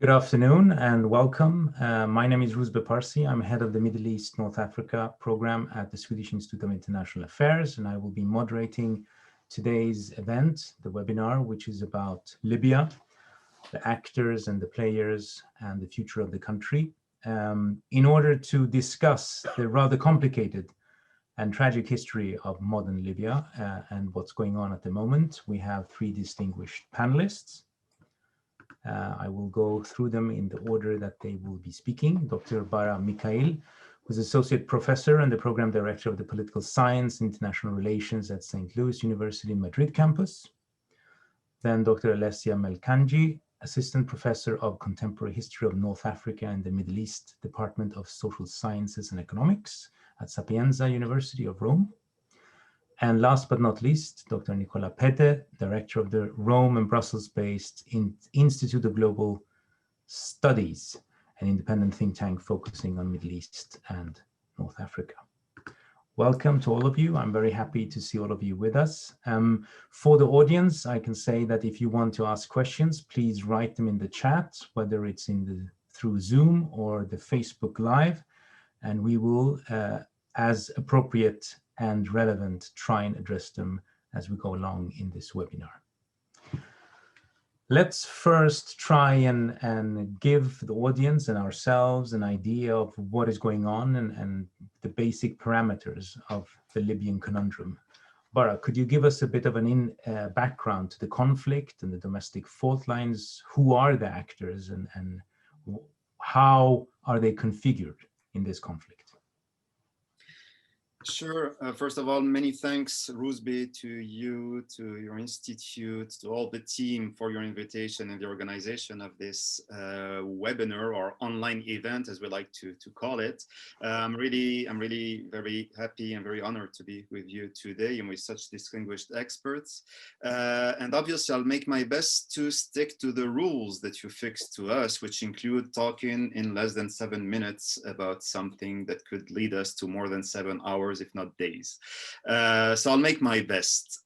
Good afternoon and welcome. My name is Rouzbeh Parsi. I'm head of the Middle East North Africa program at the Swedish Institute of International Affairs, and I will be moderating today's event, the webinar, which is about Libya, the actors and the players and the future of the country. In order to discuss the rather complicated and tragic history of modern Libya and what's going on at the moment, we have three distinguished panelists. I will go through them in the order that they will be speaking. Dr. Barah Mikail, who's Associate Professor and the Program Director of the Political Science and International Relations at St. Louis University Madrid campus. Then Dr. Alessia Melkanji, Assistant Professor of Contemporary History of North Africa and the Middle East, Department of Social Sciences and Economics at Sapienza University of Rome. And last but not least, Dr. Nicola Pete, Director of the Rome and Brussels-based Institute of Global Studies, an independent think tank focusing on Middle East and North Africa. Welcome to all of you. I'm very happy to see all of you with us. For the audience, I can say that if you want to ask questions, please write them in the chat, whether it's through Zoom or the Facebook Live, and we will, as appropriate and relevant, try and address them as we go along in this webinar. Let's first try and give the audience and ourselves an idea of what is going on and the basic parameters of the Libyan conundrum. Barah, could you give us a bit of an background to the conflict and the domestic fault lines? Who are the actors and how are they configured in this conflict? Sure. First of all, many thanks, Rouzbeh, to you, to your institute, to all the team for your invitation and the organization of this webinar or online event, as we like to call it. I'm really very happy and very honored to be with you today and with such distinguished experts. And obviously, I'll make my best to stick to the rules that you fixed to us, which include talking in less than 7 minutes about something that could lead us to more than 7 hours, if not days. So I'll make my best,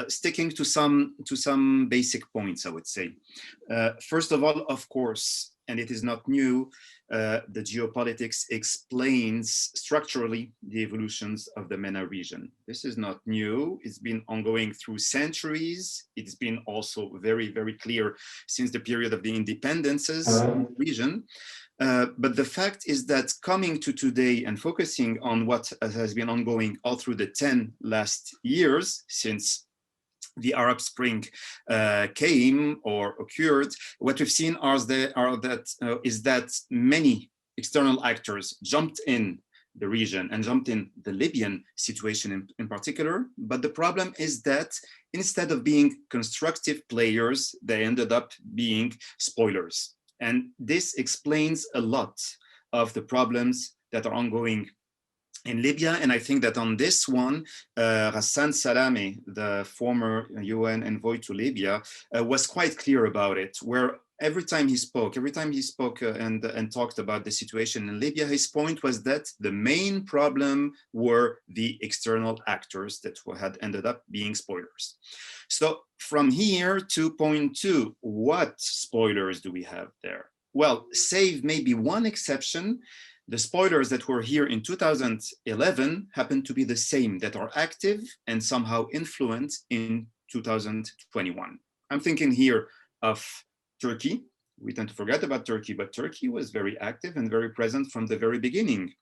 sticking to some basic points, I would say. First of all, of course, and it is not new, the geopolitics explains structurally the evolutions of the MENA region. This is not new. It's been ongoing through centuries. It's been also very, very clear since the period of the independences in the region. But the fact is that coming to today and focusing on what has been ongoing all through the 10 last years since the Arab Spring came or occurred, what we've seen is that many external actors jumped in the region and jumped in the Libyan situation in particular. But the problem is that instead of being constructive players, they ended up being spoilers. And this explains a lot of the problems that are ongoing in Libya. And I think that on this one, Ghassan Salamé, the former UN envoy to Libya, was quite clear about it, where every time he spoke and talked about the situation in Libya, his point was that the main problem were the external actors that had ended up being spoilers. So from here to point two, what spoilers do we have there? Well, save maybe one exception, the spoilers that were here in 2011 happen to be the same that are active and somehow influenced in 2021. I'm thinking here of Turkey. We tend to forget about Turkey, but Turkey was very active and very present from the very beginning.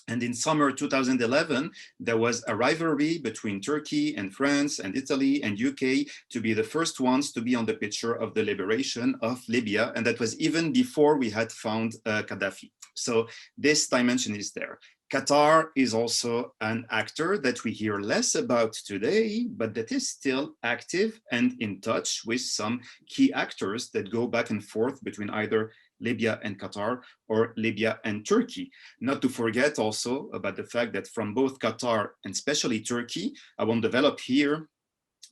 And in summer 2011, there was a rivalry between Turkey and France and Italy and UK to be the first ones to be on the picture of the liberation of Libya. And that was even before we had found Gaddafi. So this dimension is there. Qatar is also an actor that we hear less about today, but that is still active and in touch with some key actors that go back and forth between either Libya and Qatar or Libya and Turkey. Not to forget also about the fact that from both Qatar and especially Turkey, I won't develop here,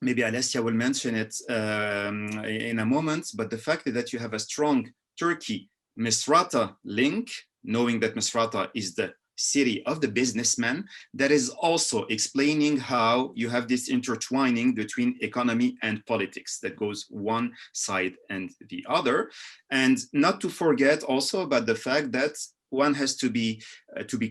maybe Alessia will mention it in a moment, but the fact that you have a strong Turkey-Misrata link, knowing that Misrata is the city of the businessman, that is also explaining how you have this intertwining between economy and politics that goes one side and the other. And not to forget also about the fact that one has to be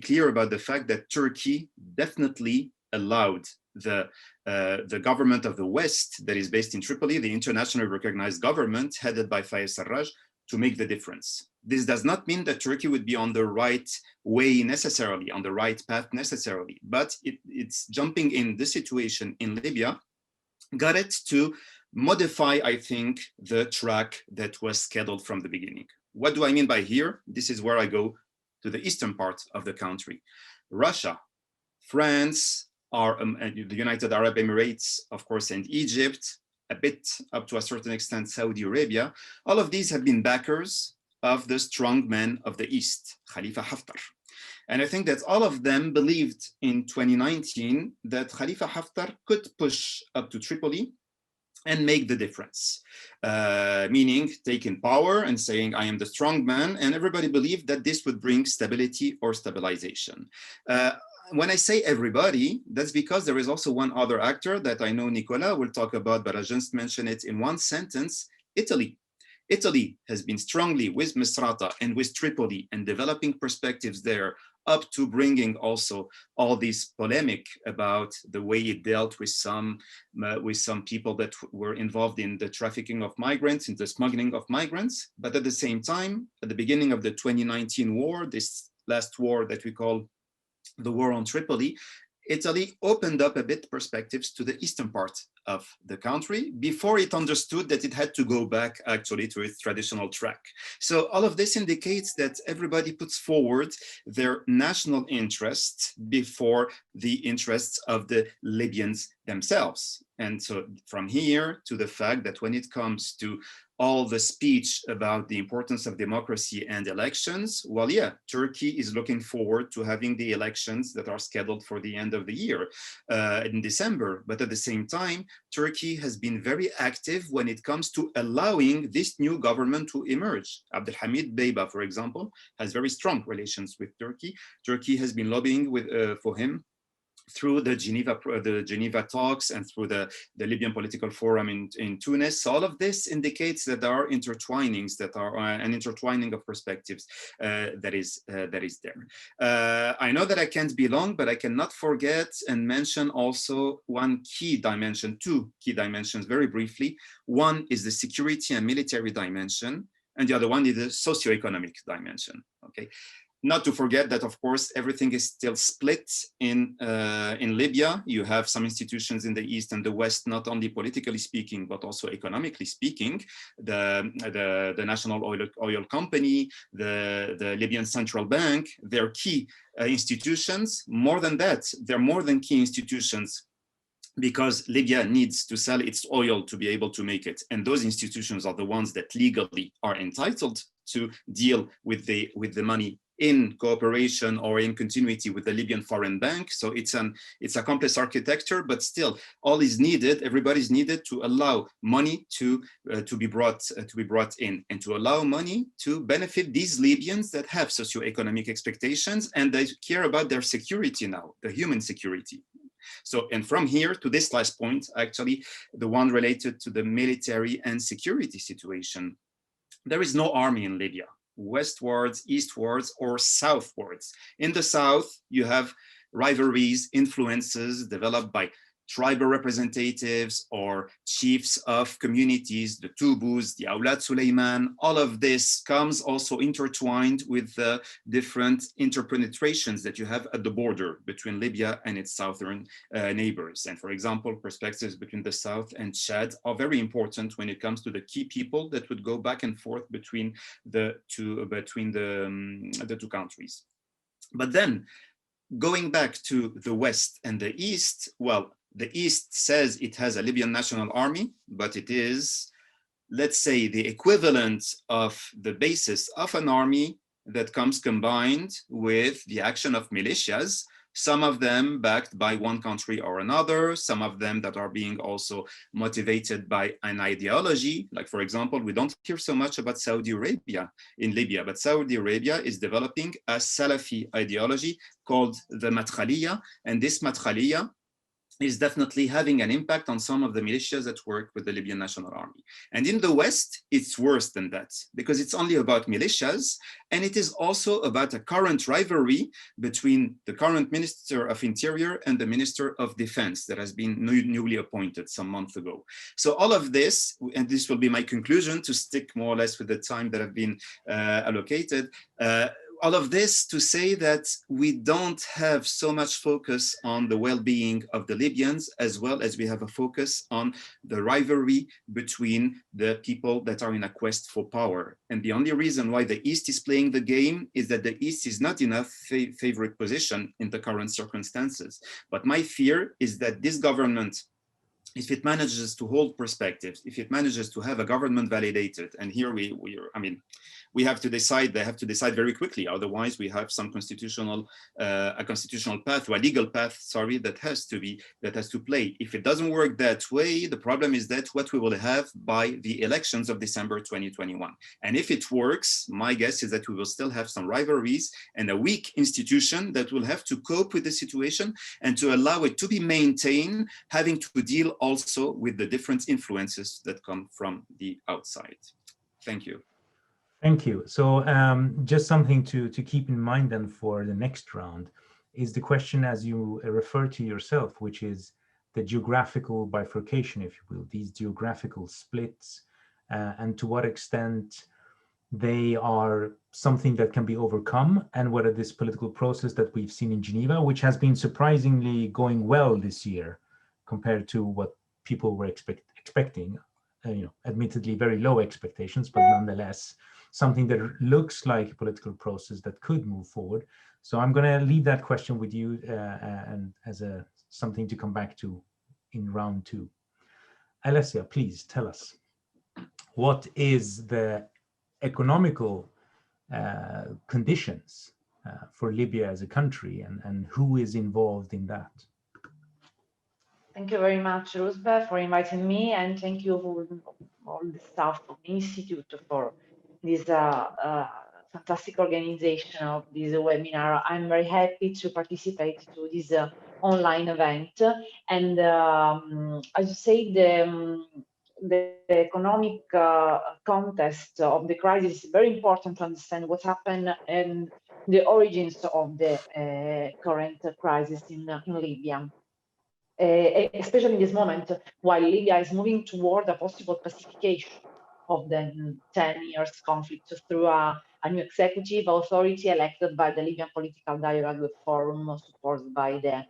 clear about the fact that Turkey definitely allowed the government of the West that is based in Tripoli, the internationally recognized government headed by Fayez Sarraj, to make the difference. This does not mean that Turkey would be on the right way necessarily, on the right path necessarily, but it's jumping in the situation in Libya, got it to modify, I think, the track that was scheduled from the beginning. What do I mean by here? This is where I go to the eastern part of the country. Russia, France, the United Arab Emirates, of course, and Egypt, a bit up to a certain extent Saudi Arabia, all of these have been backers of the strong man of the East, Khalifa Haftar. And I think that all of them believed in 2019 that Khalifa Haftar could push up to Tripoli and make the difference, meaning taking power and saying, I am the strong man, and everybody believed that this would bring stability or stabilization. When I say everybody, that's because there is also one other actor that I know Nicolas will talk about, but I just mentioned it in one sentence, Italy. Italy has been strongly with Misrata and with Tripoli and developing perspectives there, up to bringing also all this polemic about the way it dealt with some people that were involved in the trafficking of migrants, in the smuggling of migrants. But at the same time, at the beginning of the 2019 war, this last war that we call the war on Tripoli, Italy opened up a bit perspectives to the eastern part of the country before it understood that it had to go back actually to its traditional track. So all of this indicates that everybody puts forward their national interests before the interests of the Libyans themselves. And so from here to the fact that when it comes to all the speech about the importance of democracy and elections, well, yeah, Turkey is looking forward to having the elections that are scheduled for the end of the year in December. But at the same time, Turkey has been very active when it comes to allowing this new government to emerge. Abdelhamid Beiba, for example, has very strong relations with Turkey. Turkey has been lobbying for him through the Geneva talks and through the Libyan political forum in Tunis. So all of this indicates that there are intertwinings that are an intertwining of perspectives that is there. I know that I can't be long, but I cannot forget and mention also one key dimension, two key dimensions very briefly. One is the security and military dimension, and the other one is the socioeconomic dimension. Okay. Not to forget that, of course, everything is still split in Libya. You have some institutions in the east and the west, not only politically speaking, but also economically speaking. The National Oil Company, the Libyan Central Bank, they're key institutions. More than that, they're more than key institutions, because Libya needs to sell its oil to be able to make it. And those institutions are the ones that legally are entitled to deal with the money in cooperation or in continuity with the Libyan Foreign Bank. So it's a complex architecture, but still all is needed, everybody's needed to allow money to be brought in, and to allow money to benefit these Libyans that have socioeconomic expectations and they care about their security now, the human security. So, and from here to this last point, actually, the one related to the military and security situation. There is no army in Libya, westwards, eastwards, or southwards. In the south, you have rivalries, influences developed by tribal representatives or chiefs of communities, the Tubus, the Awlad Suleiman. All of this comes also intertwined with the different interpenetrations that you have at the border between Libya and its southern neighbors. And for example, perspectives between the south and Chad are very important when it comes to the key people that would go back and forth between the two countries. But then, going back to the west and the east, well, the East says it has a Libyan National Army, but it is, let's say, the equivalent of the basis of an army that comes combined with the action of militias. some of them backed by one country or another, some of them that are being also motivated by an ideology. Like, for example, we don't hear so much about Saudi Arabia in Libya, but Saudi Arabia is developing a Salafi ideology called the Madkhaliya, and this Madkhaliya is definitely having an impact on some of the militias that work with the Libyan National Army. And in the West, it's worse than that, because it's only about militias, and it is also about a current rivalry between the current Minister of Interior and the Minister of Defense that has been newly appointed some months ago. So all of this, and this will be my conclusion to stick more or less with the time that have been allocated, all of this to say that we don't have so much focus on the well-being of the Libyans, as well as we have a focus on the rivalry between the people that are in a quest for power. And the only reason why the East is playing the game is that the East is not in a favorite position in the current circumstances. But my fear is that this government, if it manages to hold perspectives, if it manages to have a government validated, and here we have to decide, they have to decide very quickly, otherwise we have some constitutional, a constitutional path, or a legal path, sorry, that has to play. If it doesn't work that way, the problem is that what we will have by the elections of December 2021. And if it works, my guess is that we will still have some rivalries and a weak institution that will have to cope with the situation and to allow it to be maintained, having to deal also with the different influences that come from the outside. Thank you. Thank you. So just something to keep in mind then for the next round is the question, as you refer to yourself, which is the geographical bifurcation, if you will, these geographical splits, and to what extent they are something that can be overcome, and whether this political process that we've seen in Geneva, which has been surprisingly going well this year compared to what people were expecting, admittedly very low expectations, but nonetheless, something that looks like a political process that could move forward. So I'm going to leave that question with you and as something to come back to in round two. Alessia, please tell us, what is the economical conditions for Libya as a country, and who is involved in that? Thank you very much, Roosbeh, for inviting me, and thank you for all the staff of the Institute for this fantastic organization of this webinar. I'm very happy to participate to this online event. And as you say, the economic context of the crisis is very important to understand what happened and the origins of the current crisis in Libya. Especially in this moment, while Libya is moving toward a possible pacification of the 10 years conflict through a new executive authority elected by the Libyan Political Dialogue Forum, supported by the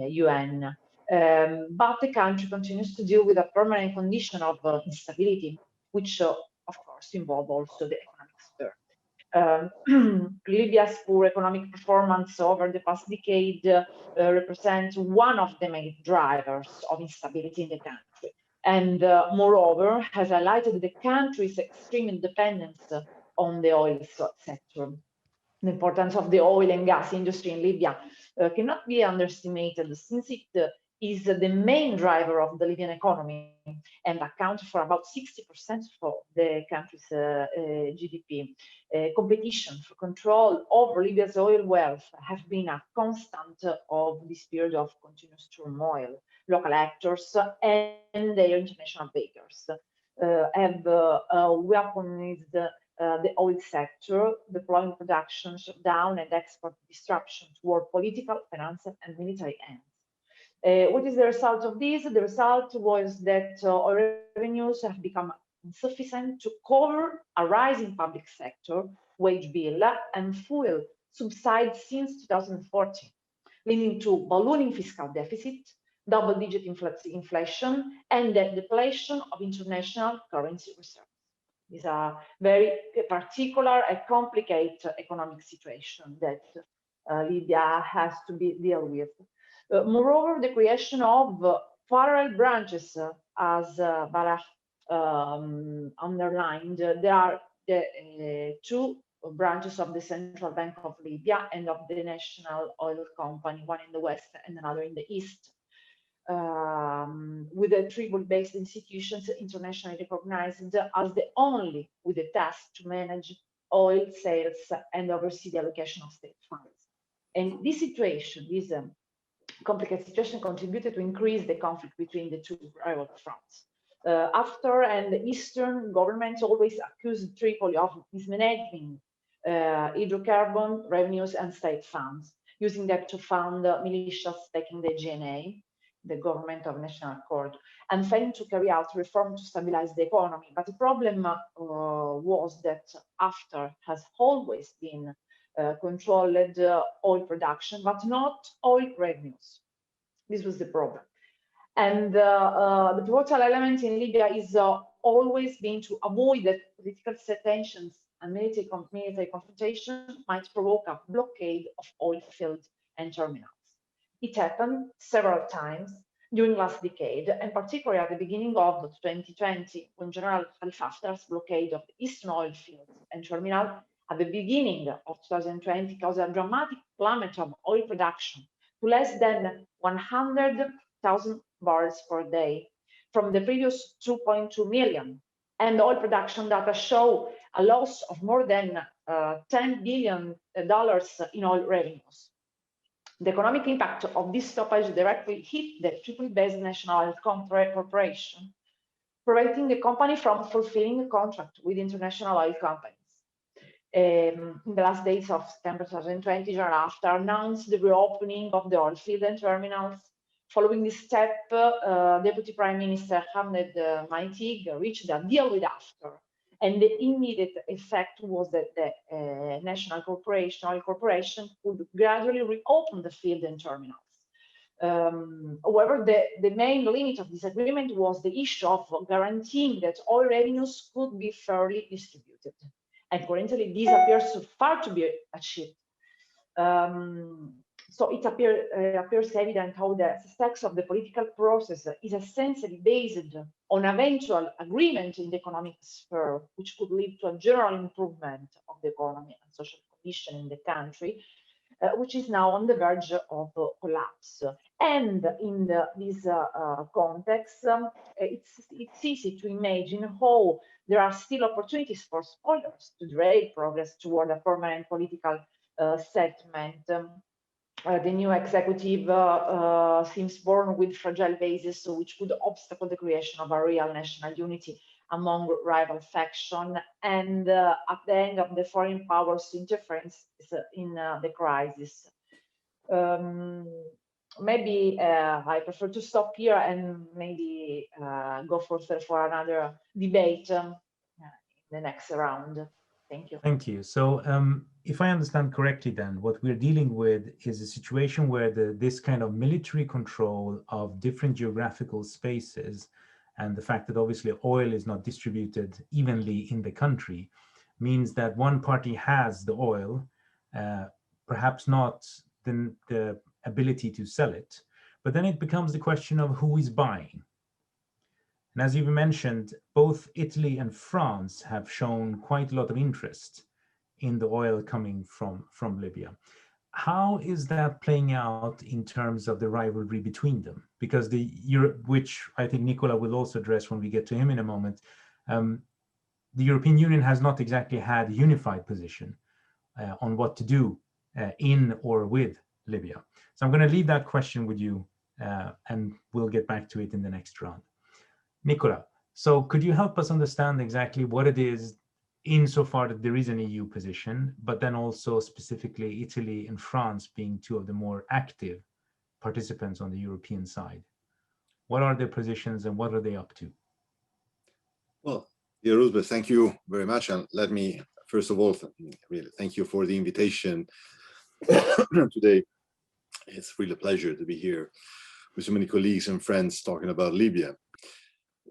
UN. But the country continues to deal with a permanent condition of instability, which of course involves also the economic sphere. Libya's poor economic performance over the past decade represents one of the main drivers of instability in the country, and moreover has highlighted the country's extreme dependence on the oil sector. The importance of the oil and gas industry in Libya cannot be underestimated, since it is the main driver of the Libyan economy and accounts for about 60% for the country's GDP. Competition for control over Libya's oil wealth has been a constant of this period of continuous turmoil. Local actors and their international backers have weaponized the oil sector, deploying production shutdown and export disruption toward political, financial, and military ends. What is the result of this? The result was that oil revenues have become insufficient to cover a rising public sector wage bill, and fuel subsides since 2014, leading to ballooning fiscal deficit, double-digit inflation, and the depletion of international currency reserves. This is a very particular and complicated economic situation that Libya has to deal with. Moreover, the creation of parallel branches, as Barah underlined, there are the two branches of the Central Bank of Libya and of the National Oil Company, one in the west and another in the east. With the Tripoli-based institutions internationally recognized as the only with the task to manage oil sales and oversee the allocation of state funds. And this situation, this complicated situation, contributed to increase the conflict between the two rival fronts. After and the Eastern governments always accused Tripoli of mismanaging hydrocarbon revenues and state funds, using them to fund militias taking the GNA, the Government of National Accord, and failing to carry out reform to stabilize the economy. But the problem was that after has always been controlled oil production, but not oil revenues. This was the problem. And the pivotal element in Libya is always been to avoid that political tensions and military confrontation might provoke a blockade of oil fields and terminals. It happened several times during last decade, and particularly at the beginning of 2020, when General Khalifa Haftar's blockade of the eastern oil fields and terminal at the beginning of 2020 caused a dramatic plummet of oil production to less than 100,000 barrels per day from the previous 2.2 million. And oil production data show a loss of more than $10 billion in oil revenues. The economic impact of this stoppage directly hit the Tripoli-based National Oil Corporation, preventing the company from fulfilling a contract with international oil companies. In the last days of September 2020, General Haftar announced the reopening of the oil field and terminals. Following this step, Deputy Prime Minister Ahmed Maitig reached a deal with Haftar, and the immediate effect was that the National Oil Corporation could gradually reopen the field and terminals. However, the main limit of this agreement was the issue of guaranteeing that oil revenues could be fairly distributed. And currently, this appears far to be achieved. So it appears evident how the success of the political process is essentially based on eventual agreement in the economic sphere, which could lead to a general improvement of the economy and social condition in the country, which is now on the verge of collapse. And in this context, it's easy to imagine how there are still opportunities for spoilers to derail progress toward a permanent political settlement. The new executive seems born with fragile bases, which could obstacle the creation of a real national unity among rival factions, and at the end of the foreign powers' interference in the crisis. Maybe I prefer to stop here and maybe go further for another debate in the next round. Thank you. Thank you. So if I understand correctly, then what we're dealing with is a situation where this kind of military control of different geographical spaces and the fact that obviously oil is not distributed evenly in the country means that one party has the oil, perhaps not the ability to sell it, but then it becomes the question of who is buying. And as you've mentioned, both Italy and France have shown quite a lot of interest in the oil coming from Libya. How is that playing out in terms of the rivalry between them? Because which I think Nicola will also address when we get to him in a moment, the European Union has not exactly had a unified position on what to do in or with Libya. So I'm going to leave that question with you and we'll get back to it in the next round. Nicola, so could you help us understand exactly what it is insofar that there is an EU position, but then also specifically Italy and France being two of the more active participants on the European side? What are their positions and what are they up to? Well, dear Roosevelt, thank you very much. And let me, first of all, really thank you for the invitation today. It's really a pleasure to be here with so many colleagues and friends talking about Libya.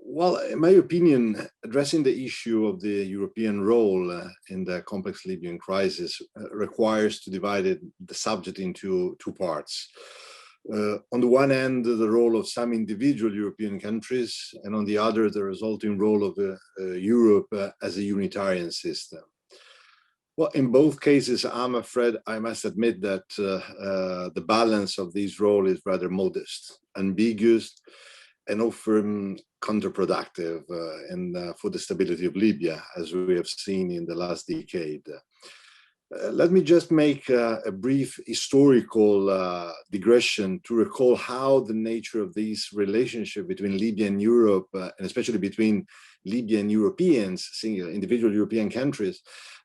Well, in my opinion, addressing the issue of the European role in the complex Libyan crisis requires to divide the subject into two parts. On the one hand, the role of some individual European countries, and on the other, the resulting role of Europe as a unitarian system. Well, in both cases, I'm afraid I must admit that the balance of these roles is rather modest, ambiguous, and often counterproductive for the stability of Libya, as we have seen in the last decade. Let me just make a brief historical digression to recall how the nature of this relationship between Libya and Europe, and especially between Libyan Europeans, single individual European countries,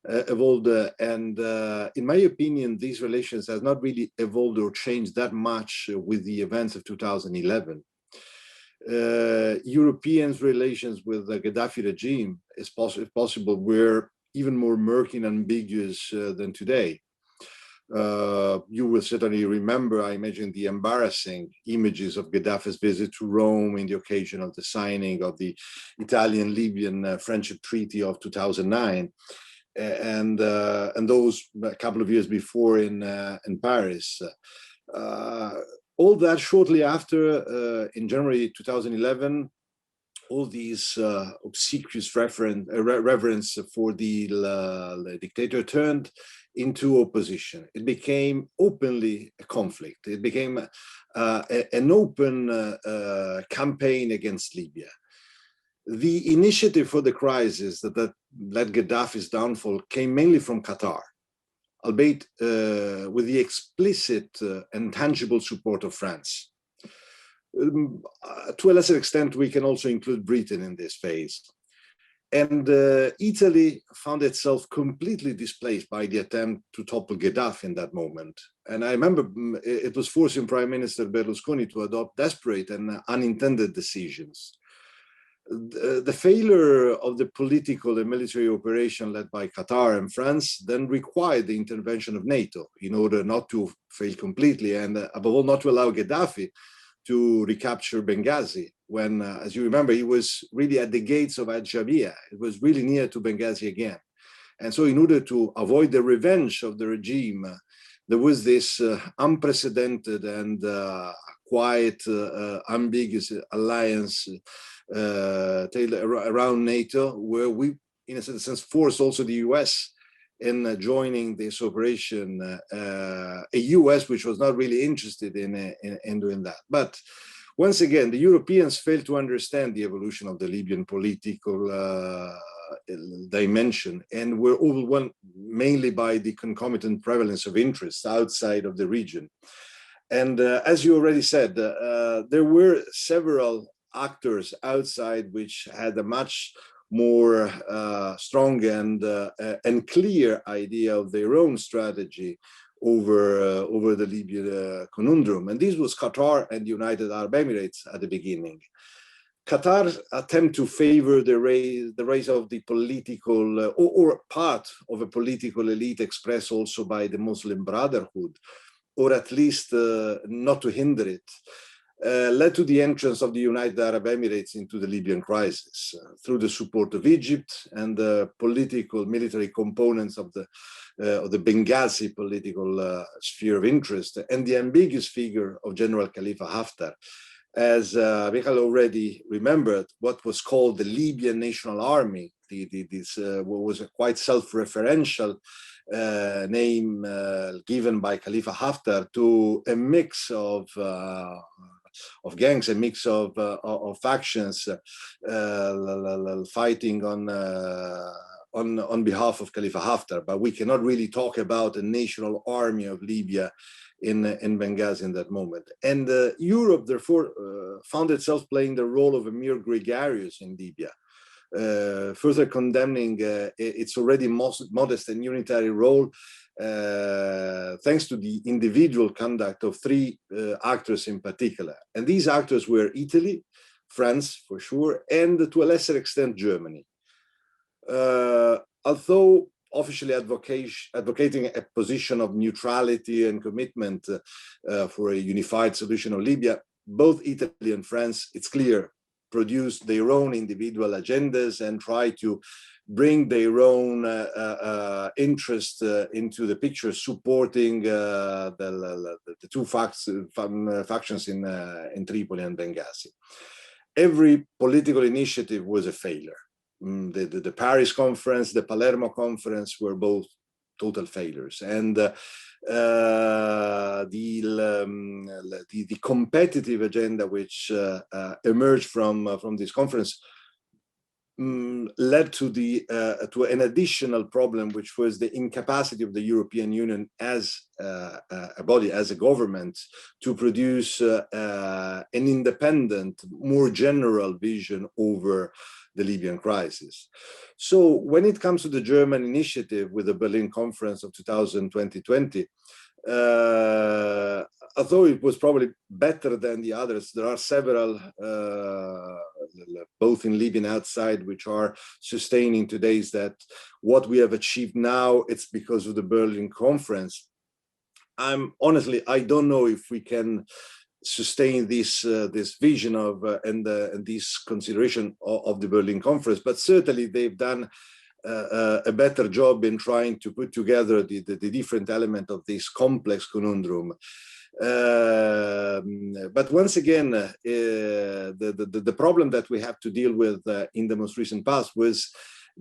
evolved. In my opinion, these relations have not really evolved or changed that much with the events of 2011. Europeans' relations with the Gaddafi regime, if possible, were even more murky and ambiguous than today. You will certainly remember, I imagine, the embarrassing images of Gaddafi's visit to Rome in the occasion of the signing of the Italian-Libyan Friendship Treaty of 2009, and those a couple of years before in Paris. All that shortly after, in January 2011, all these obsequious reverence for the dictator turned into opposition. It became openly a conflict. It became an open campaign against Libya. The initiative for the crisis that led Gaddafi's downfall came mainly from Qatar, albeit with the explicit and tangible support of France. To a lesser extent, we can also include Britain in this phase. And Italy found itself completely displaced by the attempt to topple Gaddafi in that moment. And I remember it was forcing Prime Minister Berlusconi to adopt desperate and unintended decisions. The failure of the political and military operation led by Qatar and France then required the intervention of NATO in order not to fail completely and above all not to allow Gaddafi to recapture Benghazi when, as you remember, he was really at the gates of Al-Jabiya. It was really near to Benghazi again. And so in order to avoid the revenge of the regime, there was this unprecedented and quite ambiguous alliance around NATO, where we, in a sense, forced also the US in joining this operation, a US which was not really interested in doing that. But once again, the Europeans failed to understand the evolution of the Libyan political dimension and were overwhelmed mainly by the concomitant prevalence of interests outside of the region. And as you already said, there were several actors outside which had a much more strong and clear idea of their own strategy over the Libyan conundrum. And this was Qatar and the United Arab Emirates at the beginning. Qatar's attempt to favor the rise of the political or part of a political elite expressed also by the Muslim Brotherhood, or at least not to hinder it, led to the entrance of the United Arab Emirates into the Libyan crisis through the support of Egypt and the political military components of the Benghazi political sphere of interest and the ambiguous figure of General Khalifa Haftar. As Mikail already remembered, what was called the Libyan National Army, this what was a quite self-referential name given by Khalifa Haftar to a mix of gangs, a mix of factions fighting on behalf of Khalifa Haftar. But we cannot really talk about a national army of Libya in Benghazi in that moment. And Europe, therefore, found itself playing the role of a mere gregarious in Libya, further condemning its already modest and unitary role, thanks to the individual conduct of three actors in particular. And these actors were Italy, France for sure, and to a lesser extent, Germany. Although officially advocating a position of neutrality and commitment for a unified solution of Libya, both Italy and France, it's clear, produced their own individual agendas and try to bring their own interest into the picture, supporting the two factions in Tripoli and Benghazi. Every political initiative was a failure. The Paris conference, the Palermo conference were both total failures. And the competitive agenda which emerged from this conference led to to an additional problem, which was the incapacity of the European Union as a body, as a government, to produce an independent, more general vision over the Libyan crisis. So when it comes to the German initiative with the Berlin Conference of 2020, although it was probably better than the others, there are several, both in Libya and outside, which are sustaining today is that what we have achieved now, it's because of the Berlin Conference. Honestly, I don't know if we can sustain this vision of and this consideration of the Berlin Conference, but certainly they've done a better job in trying to put together the different element of this complex conundrum. But once again, the problem that we have to deal with in the most recent past was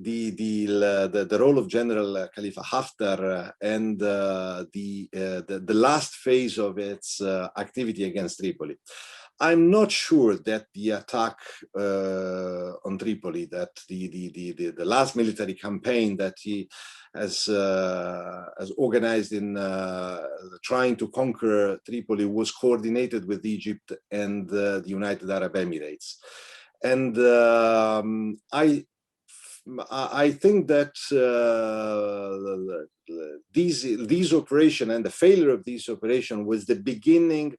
the role of General Khalifa Haftar and the last phase of its activity against Tripoli. I'm not sure that the attack on Tripoli, that the last military campaign that he has organized in trying to conquer Tripoli was coordinated with Egypt and the United Arab Emirates. And I think that these operation and the failure of this operation was the beginning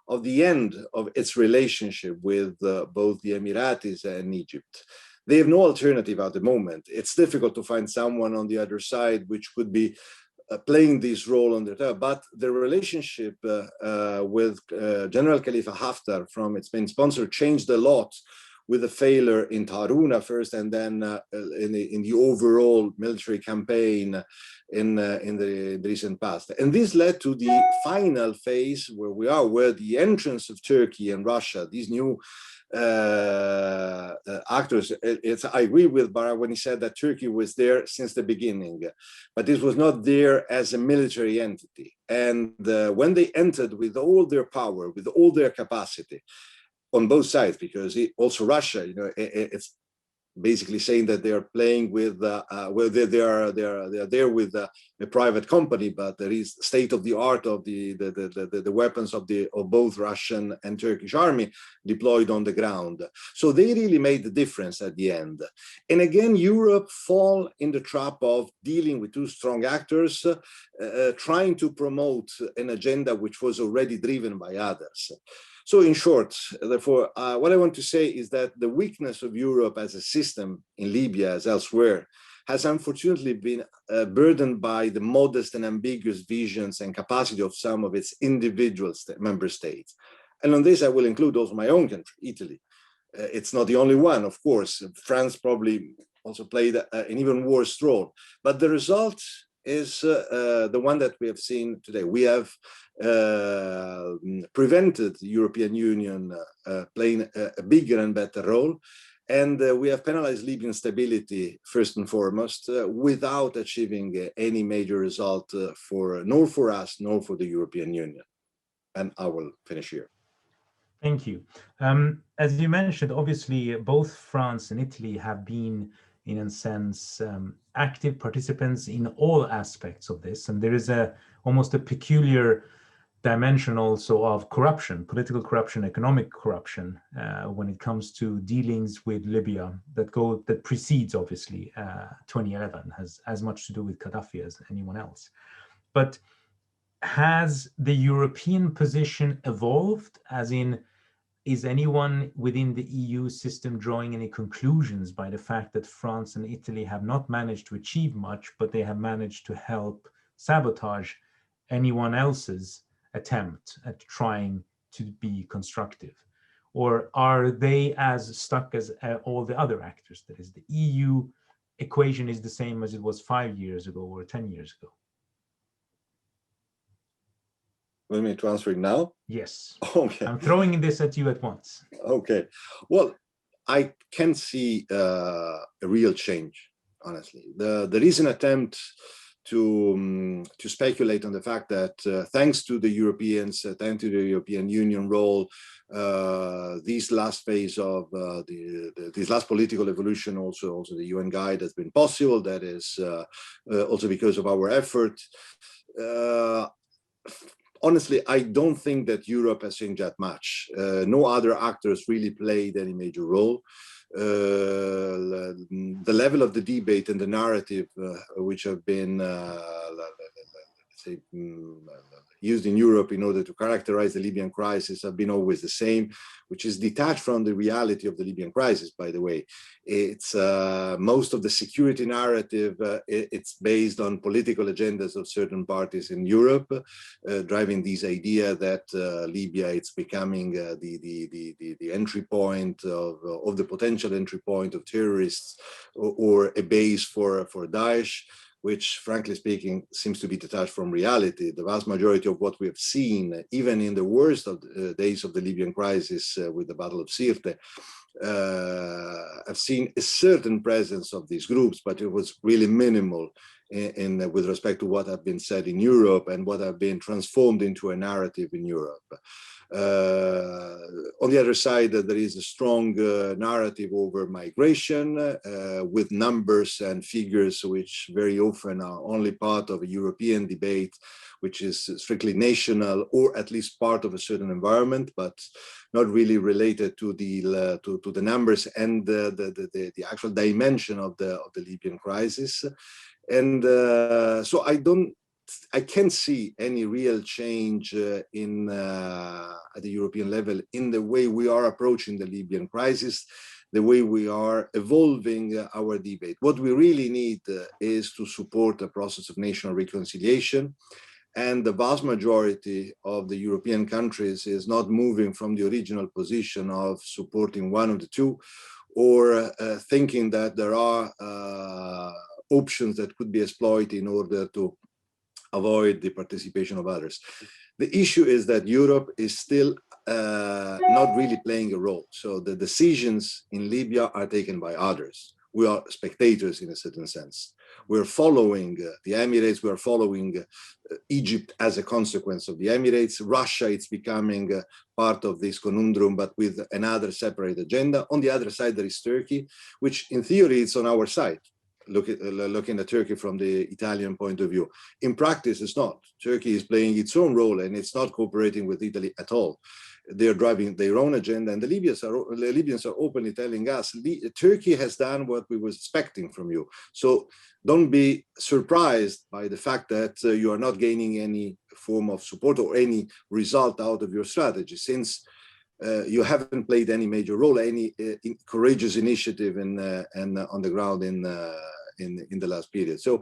of the end of its relationship with both the Emiratis and Egypt. They have no alternative at the moment. It's difficult to find someone on the other side which could be playing this role on their own, but the relationship with General Khalifa Haftar from its main sponsor changed a lot with the failure in Taruna first, and then in the overall military campaign in the recent past. And this led to the final phase where we are, where the entrance of Turkey and Russia, these new actors. I agree with Barah when he said that Turkey was there since the beginning, but this was not there as a military entity. And when they entered with all their power, with all their capacity, on both sides, because also Russia, it's basically saying that they are playing with, well, they are there with a private company, but there is state of the art of the weapons of both Russian and Turkish army deployed on the ground. So they really made the difference at the end. And again, Europe fall in the trap of dealing with two strong actors, trying to promote an agenda which was already driven by others. So in short, therefore, what I want to say is that the weakness of Europe as a system in Libya as elsewhere has unfortunately been burdened by the modest and ambiguous visions and capacity of some of its individual member states. And on this, I will include also my own country, Italy. It's not the only one, of course. France probably also played an even worse role. But the result is the one that we have seen today. We have prevented the European Union playing a bigger and better role, and we have penalized Libyan stability first and foremost without achieving any major result nor for us nor for the European Union. And I will finish here. Thank you. As you mentioned, obviously both France and Italy have been, in a sense, active participants in all aspects of this, and there is almost a peculiar dimension also of corruption, political corruption, economic corruption, when it comes to dealings with Libya that precedes obviously 2011, has as much to do with Gaddafi as anyone else. But has the European position evolved, as in, is anyone within the EU system drawing any conclusions by the fact that France and Italy have not managed to achieve much, but they have managed to help sabotage anyone else's attempt at trying to be constructive? Or are they as stuck as all the other actors? That is, the EU equation is the same as it was 5 years ago or 10 years ago? Want me to answer it now? Yes. Okay. I'm throwing this at you at once. Okay. Well, I can see a real change, honestly. There is an attempt to speculate on the fact that thanks to the Europeans, thanks to the European Union role, this last phase of this last political evolution, also the UN guide has been possible. That is also because of our effort. Honestly, I don't think that Europe has changed that much. No other actors really played any major role. The level of the debate and the narrative which have been used in Europe in order to characterize the Libyan crisis have been always the same, which is detached from the reality of the Libyan crisis, by the way. It's most of the security narrative, it's based on political agendas of certain parties in Europe, driving this idea that Libya, it's becoming the entry point of the potential entry point of terrorists or a base for Daesh, which, frankly speaking, seems to be detached from reality. The vast majority of what we have seen, even in the worst of the days of the Libyan crisis with the Battle of Sirte, have seen a certain presence of these groups, but it was really minimal with respect to what have been said in Europe and what have been transformed into a narrative in Europe. On the other side, there is a strong narrative over migration with numbers and figures which very often are only part of a European debate, which is strictly national or at least part of a certain environment, but not really related to the numbers and the actual dimension of the Libyan crisis. And so I can't see any real change at the European level in the way we are approaching the Libyan crisis, the way we are evolving our debate. What we really need is to support the process of national reconciliation. And the vast majority of the European countries is not moving from the original position of supporting one of the two, or thinking that there are options that could be exploited in order to avoid the participation of others. The issue is that Europe is still not really playing a role. So the decisions in Libya are taken by others. We are spectators in a certain sense. We're following the Emirates, we're following Egypt as a consequence of the Emirates. Russia, it's becoming part of this conundrum, but with another separate agenda. On the other side, there is Turkey, which in theory is on our side. Looking at Turkey from the Italian point of view. In practice, it's not. Turkey is playing its own role and it's not cooperating with Italy at all. They're driving their own agenda, and the Libyans are openly telling us, Turkey has done what we were expecting from you. So don't be surprised by the fact that you are not gaining any form of support or any result out of your strategy, since you haven't played any major role, any courageous initiative on the ground in the last period. So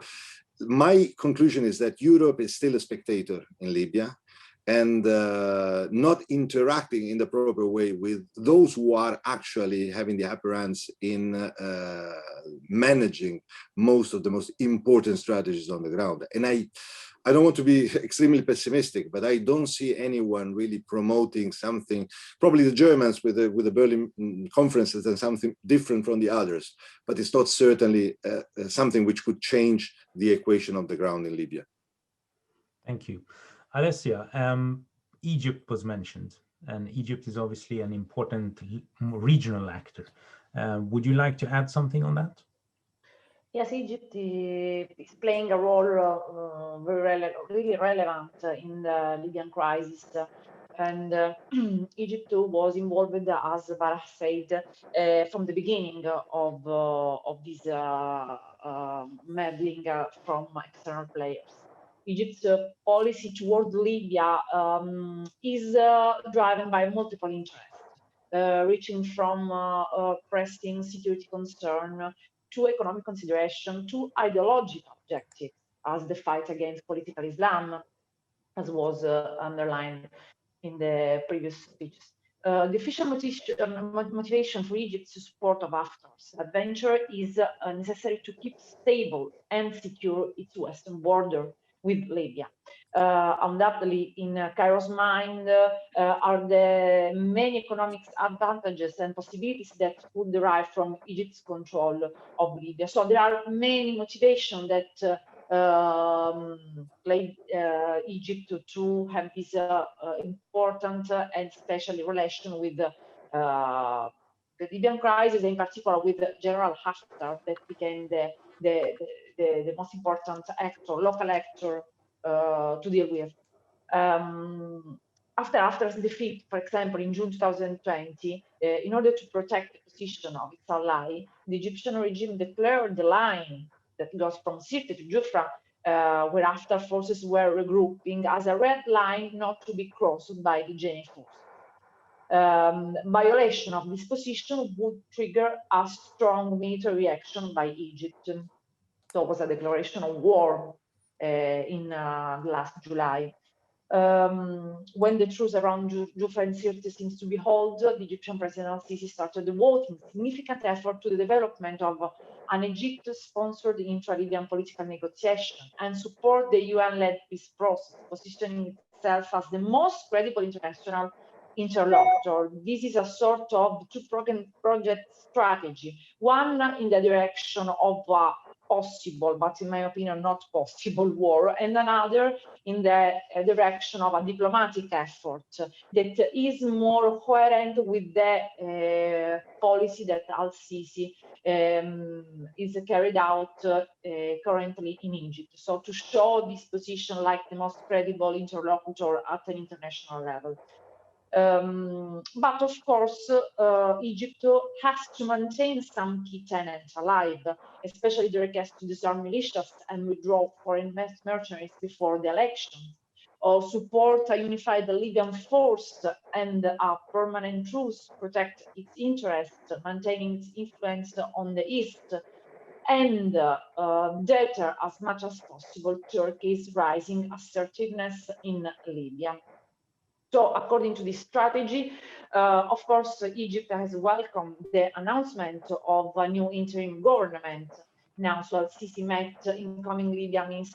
my conclusion is that Europe is still a spectator in Libya and not interacting in the proper way with those who are actually having the upper hands in managing most of the most important strategies on the ground. And I don't want to be extremely pessimistic, but I don't see anyone really promoting something, probably the Germans with the Berlin conferences and something different from the others, but it's not certainly something which could change the equation of the ground in Libya. Thank you. Alessia, Egypt was mentioned, and Egypt is obviously an important regional actor. Would you like to add something on that? Yes, Egypt is playing a role really relevant in the Libyan crisis. And Egypt too was involved, as Barah said, from the beginning of this meddling from external players. Egypt's policy toward Libya is driven by multiple interests, reaching from pressing security concern to economic consideration, to ideological objectives, as the fight against political Islam, as was underlined in the previous speeches. The official motivation for Egypt's support of Haftar's adventure is necessary to keep stable and secure its western border with Libya. Undoubtedly, in Cairo's mind are the many economic advantages and possibilities that would derive from Egypt's control of Libya. So there are many motivations that led Egypt to have this important and special relation with the Libyan crisis, in particular with General Haftar, that became the most important actor, local actor to deal with. After Haftar's defeat, for example, in June 2020, in order to protect the position of its ally, the Egyptian regime declared the line that goes from Sirte to Jufra, where Haftar forces were regrouping, as a red line not to be crossed by the Geni force. Violation of this position would trigger a strong military action by Egypt. So it was a declaration of war in last July. When the truce around Jufra and Sirte seems to be held, the Egyptian President al-Sisi started devoting significant effort to the development of an Egypt-sponsored intra-Libyan political negotiation and support the UN-led peace process, positioning itself as the most credible international interlocutor. This is a sort of two-project strategy, one in the direction of a possible, but in my opinion, not possible war, and another in the direction of a diplomatic effort that is more coherent with the policy that al-Sisi is carried out currently in Egypt. So to show this position like the most credible interlocutor at an international level. But of course, Egypt has to maintain some key tenets alive, especially the request to disarm militias and withdraw foreign mercenaries before the elections, or support a unified Libyan force and a permanent truce to protect its interests, maintaining its influence on the east, and deter as much as possible Turkey's rising assertiveness in Libya. So according to this strategy, of course, Egypt has welcomed the announcement of a new interim government. Now, so al-Sisi met incoming Libyan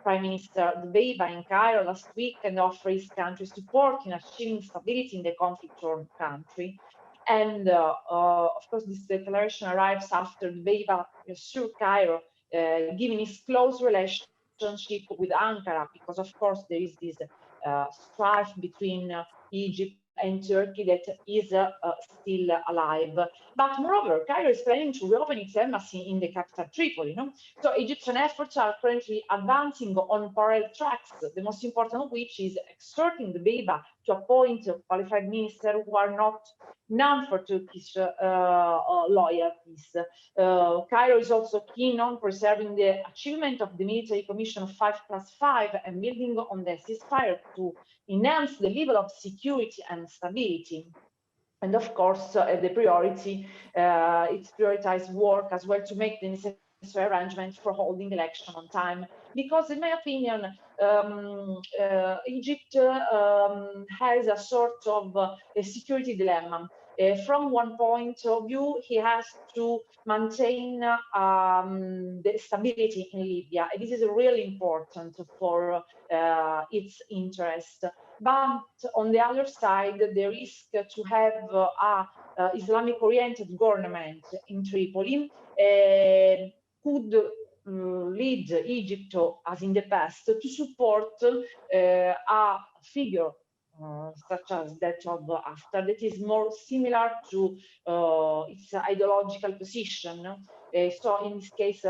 Prime Minister Dbeiba in Cairo last week and offered his country support in achieving stability in the conflict-torn country. And of course, this declaration arrives after Dbeiba assured Cairo, given his close relationship with Ankara, because of course there is this strife between Egypt and Turkey that is still alive. But moreover, Cairo is planning to reopen its embassy in the capital Tripoli. So Egyptian efforts are currently advancing on parallel tracks, the most important of which is exhorting the Dbeiba to appoint qualified ministers who are not known for Turkish loyalties. Cairo is also keen on preserving the achievement of the military commission of 5+5 and building on the ceasefire to enhance the level of security and stability. And of course, the priority, it's prioritized work as well to make the necessary arrangements for holding election on time. Because in my opinion, Egypt has a sort of a security dilemma. From one point of view, he has to maintain the stability in Libya. And this is really important for its interest. But on the other side, the risk to have a Islamic-oriented government in Tripoli could lead Egypt, as in the past, to support a figure such as that of Haftar that is more similar to its ideological position. So in this case,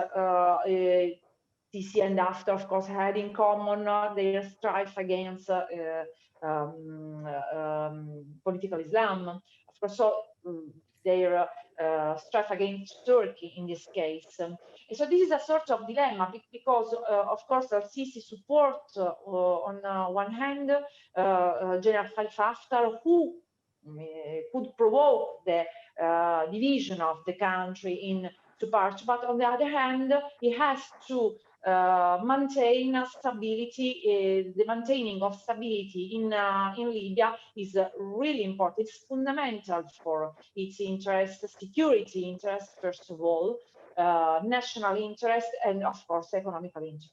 Sisi and Haftar, of course, had in common their strife against political Islam. Of course, so their strife against Turkey in this case. And so this is a sort of dilemma because, of course, al-Sisi support on one hand General Khalifa Haftar, who could provoke the division of the country in two parts, but on the other hand, he has to maintain stability. The maintaining of stability in Libya is really important. It's fundamental for its interest, security interest, first of all, national interest, and of course, economical interest.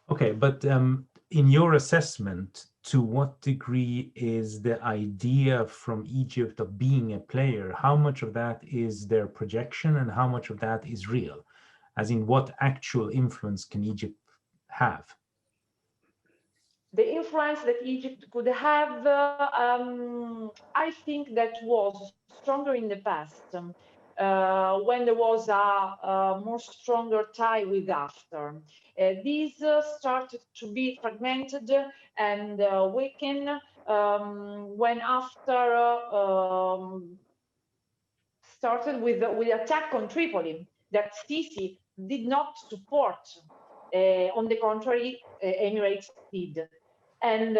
Okay, but in your assessment, to what degree is the idea from Egypt of being a player, how much of that is their projection and how much of that is real? as in what actual influence can Egypt have? The influence that Egypt could have, I think that was stronger in the past, when there was a more stronger tie with after. These started to be fragmented and weakened when after started with the attack on Tripoli that Sisi did not support. On the contrary, Emirates did. And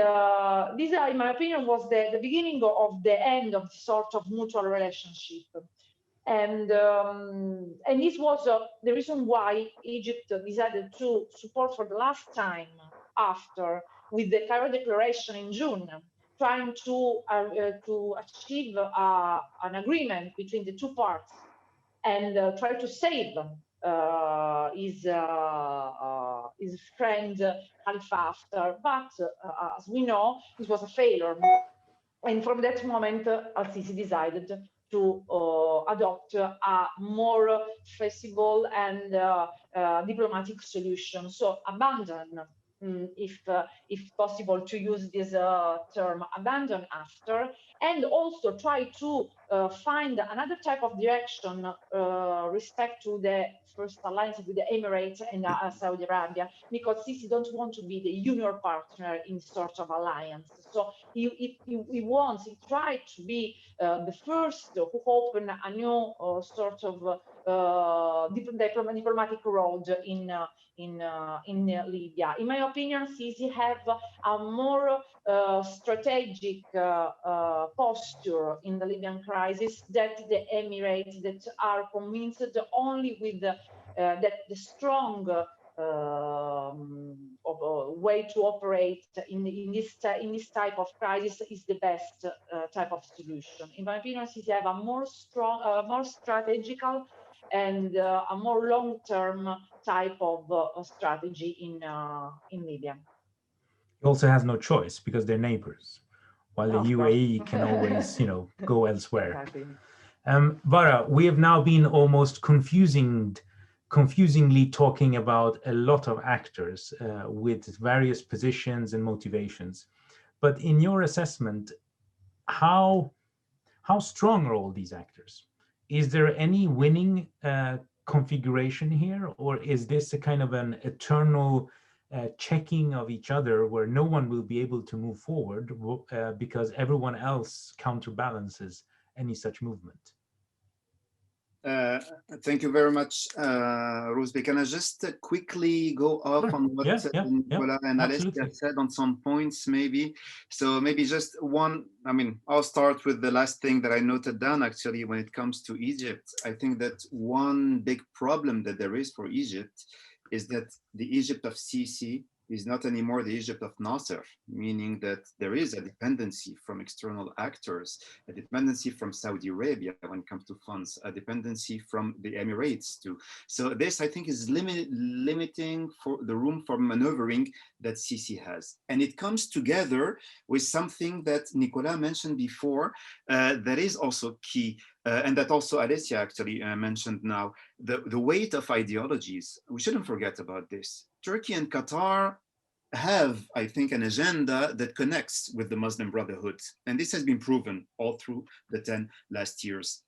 this, in my opinion, was the beginning of the end of the sort of mutual relationship. And this was the reason why Egypt decided to support for the last time after, with the Cairo Declaration in June, trying to achieve an agreement between the two parts and try to save his friend Khalifa Haftar. But as we know, this was a failure. And from that moment, Al-Sisi decided to adopt a more feasible and diplomatic solution. So abandon, if possible, to use this term, abandon after, and also try to find another type of direction respect to the first alliance with the Emirates and Saudi Arabia, because Sisi don't want to be the junior partner in sort of alliance. So he tried to be the first who opened a new sort of diplomatic road in Libya. In my opinion, Sisi have a more strategic posture in the Libyan crisis that the Emirates, that are convinced only with that the strong way to operate in this type of crisis is the best type of solution. In my opinion, Sisi have a more more strategical and a more long-term type of strategy in Libya. He also has no choice because they're neighbors, while the UAE can always, go elsewhere. Exactly. Barah, we have now been almost confusingly talking about a lot of actors with various positions and motivations. But in your assessment, how strong are all these actors? Is there any winning configuration here, or is this a kind of an eternal checking of each other where no one will be able to move forward because everyone else counterbalances any such movement? Thank you very much, Rusby. Can I just quickly go off on what Nicola and Alessia said on some points, maybe? So maybe just one, I'll start with the last thing that I noted down, actually, when it comes to Egypt. I think that one big problem that there is for Egypt is that the Egypt of Sisi is not anymore the Egypt of Nasser, meaning that there is a dependency from external actors, a dependency from Saudi Arabia when it comes to funds, a dependency from the Emirates too. So this, I think, is limiting for the room for maneuvering that Sisi has. And it comes together with something that Nicola mentioned before that is also key, and that also Alessia actually mentioned now, the weight of ideologies. We shouldn't forget about this. Turkey and Qatar have, I think, an agenda that connects with the Muslim Brotherhood. And this has been proven all through the 10 last years.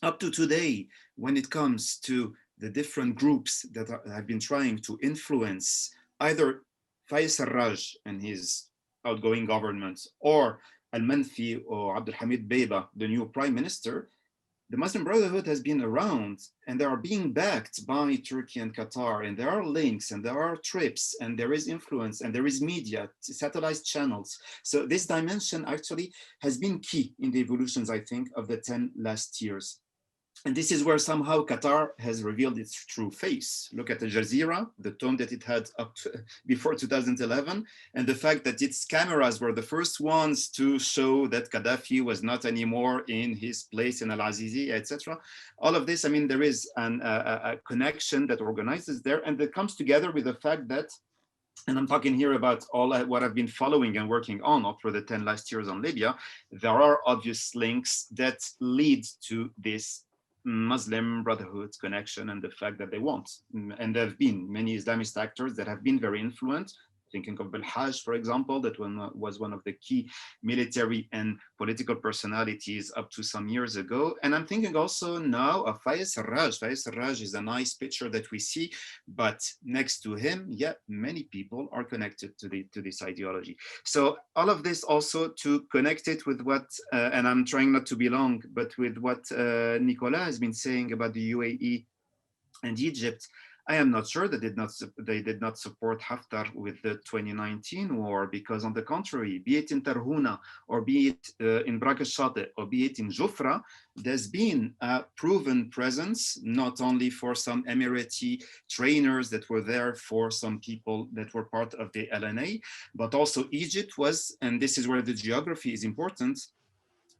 Up to today, when it comes to the different groups that have been trying to influence either Fayez Sarraj and his outgoing government, or Al-Manfi or Abdul Hamid Beiba, the new prime minister, the Muslim Brotherhood has been around, and they are being backed by Turkey and Qatar, and there are links, and there are trips, and there is influence, and there is media, satellite channels. So this dimension actually has been key in the evolutions, I think, of the 10 last years. And this is where somehow Qatar has revealed its true face. Look at Al Jazeera, the tone that it had up to, before 2011, and the fact that its cameras were the first ones to show that Gaddafi was not anymore in his place in Al Azizi, etc. All of this, there is a connection that organizes there, and that comes together with the fact that, and I'm talking here about all what I've been following and working on over the 10 last years on Libya, there are obvious links that lead to this Muslim Brotherhood connection and the fact that they want. And there have been many Islamist actors that have been very influent. Thinking of Belhaj, for example, that was one of the key military and political personalities up to some years ago. And I'm thinking also now of Fayez Sarraj. Fayez Sarraj is a nice picture that we see, but next to him, yeah, many people are connected to this ideology. So all of this also to connect it with what, and I'm trying not to be long, but with what Nicolas has been saying about the UAE and Egypt. I am not sure that they did not support Haftar with the 2019 war, because on the contrary, be it in Tarhuna or be it in Brak al-Shati or be it in Jufra, there's been a proven presence, not only for some Emirati trainers that were there for some people that were part of the LNA, but also Egypt was, and this is where the geography is important,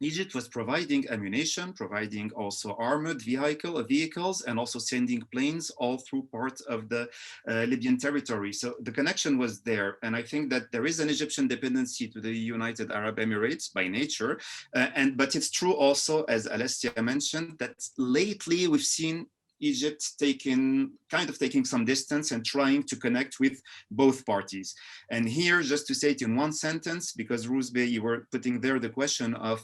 Egypt was providing ammunition, providing also armored vehicles, and also sending planes all through part of the Libyan territory. So the connection was there. And I think that there is an Egyptian dependency to the United Arab Emirates by nature. But it's true also, as Alessia mentioned, that lately we've seen Egypt taking some distance and trying to connect with both parties. And here, just to say it in one sentence, because Rouzbeh, you were putting there the question of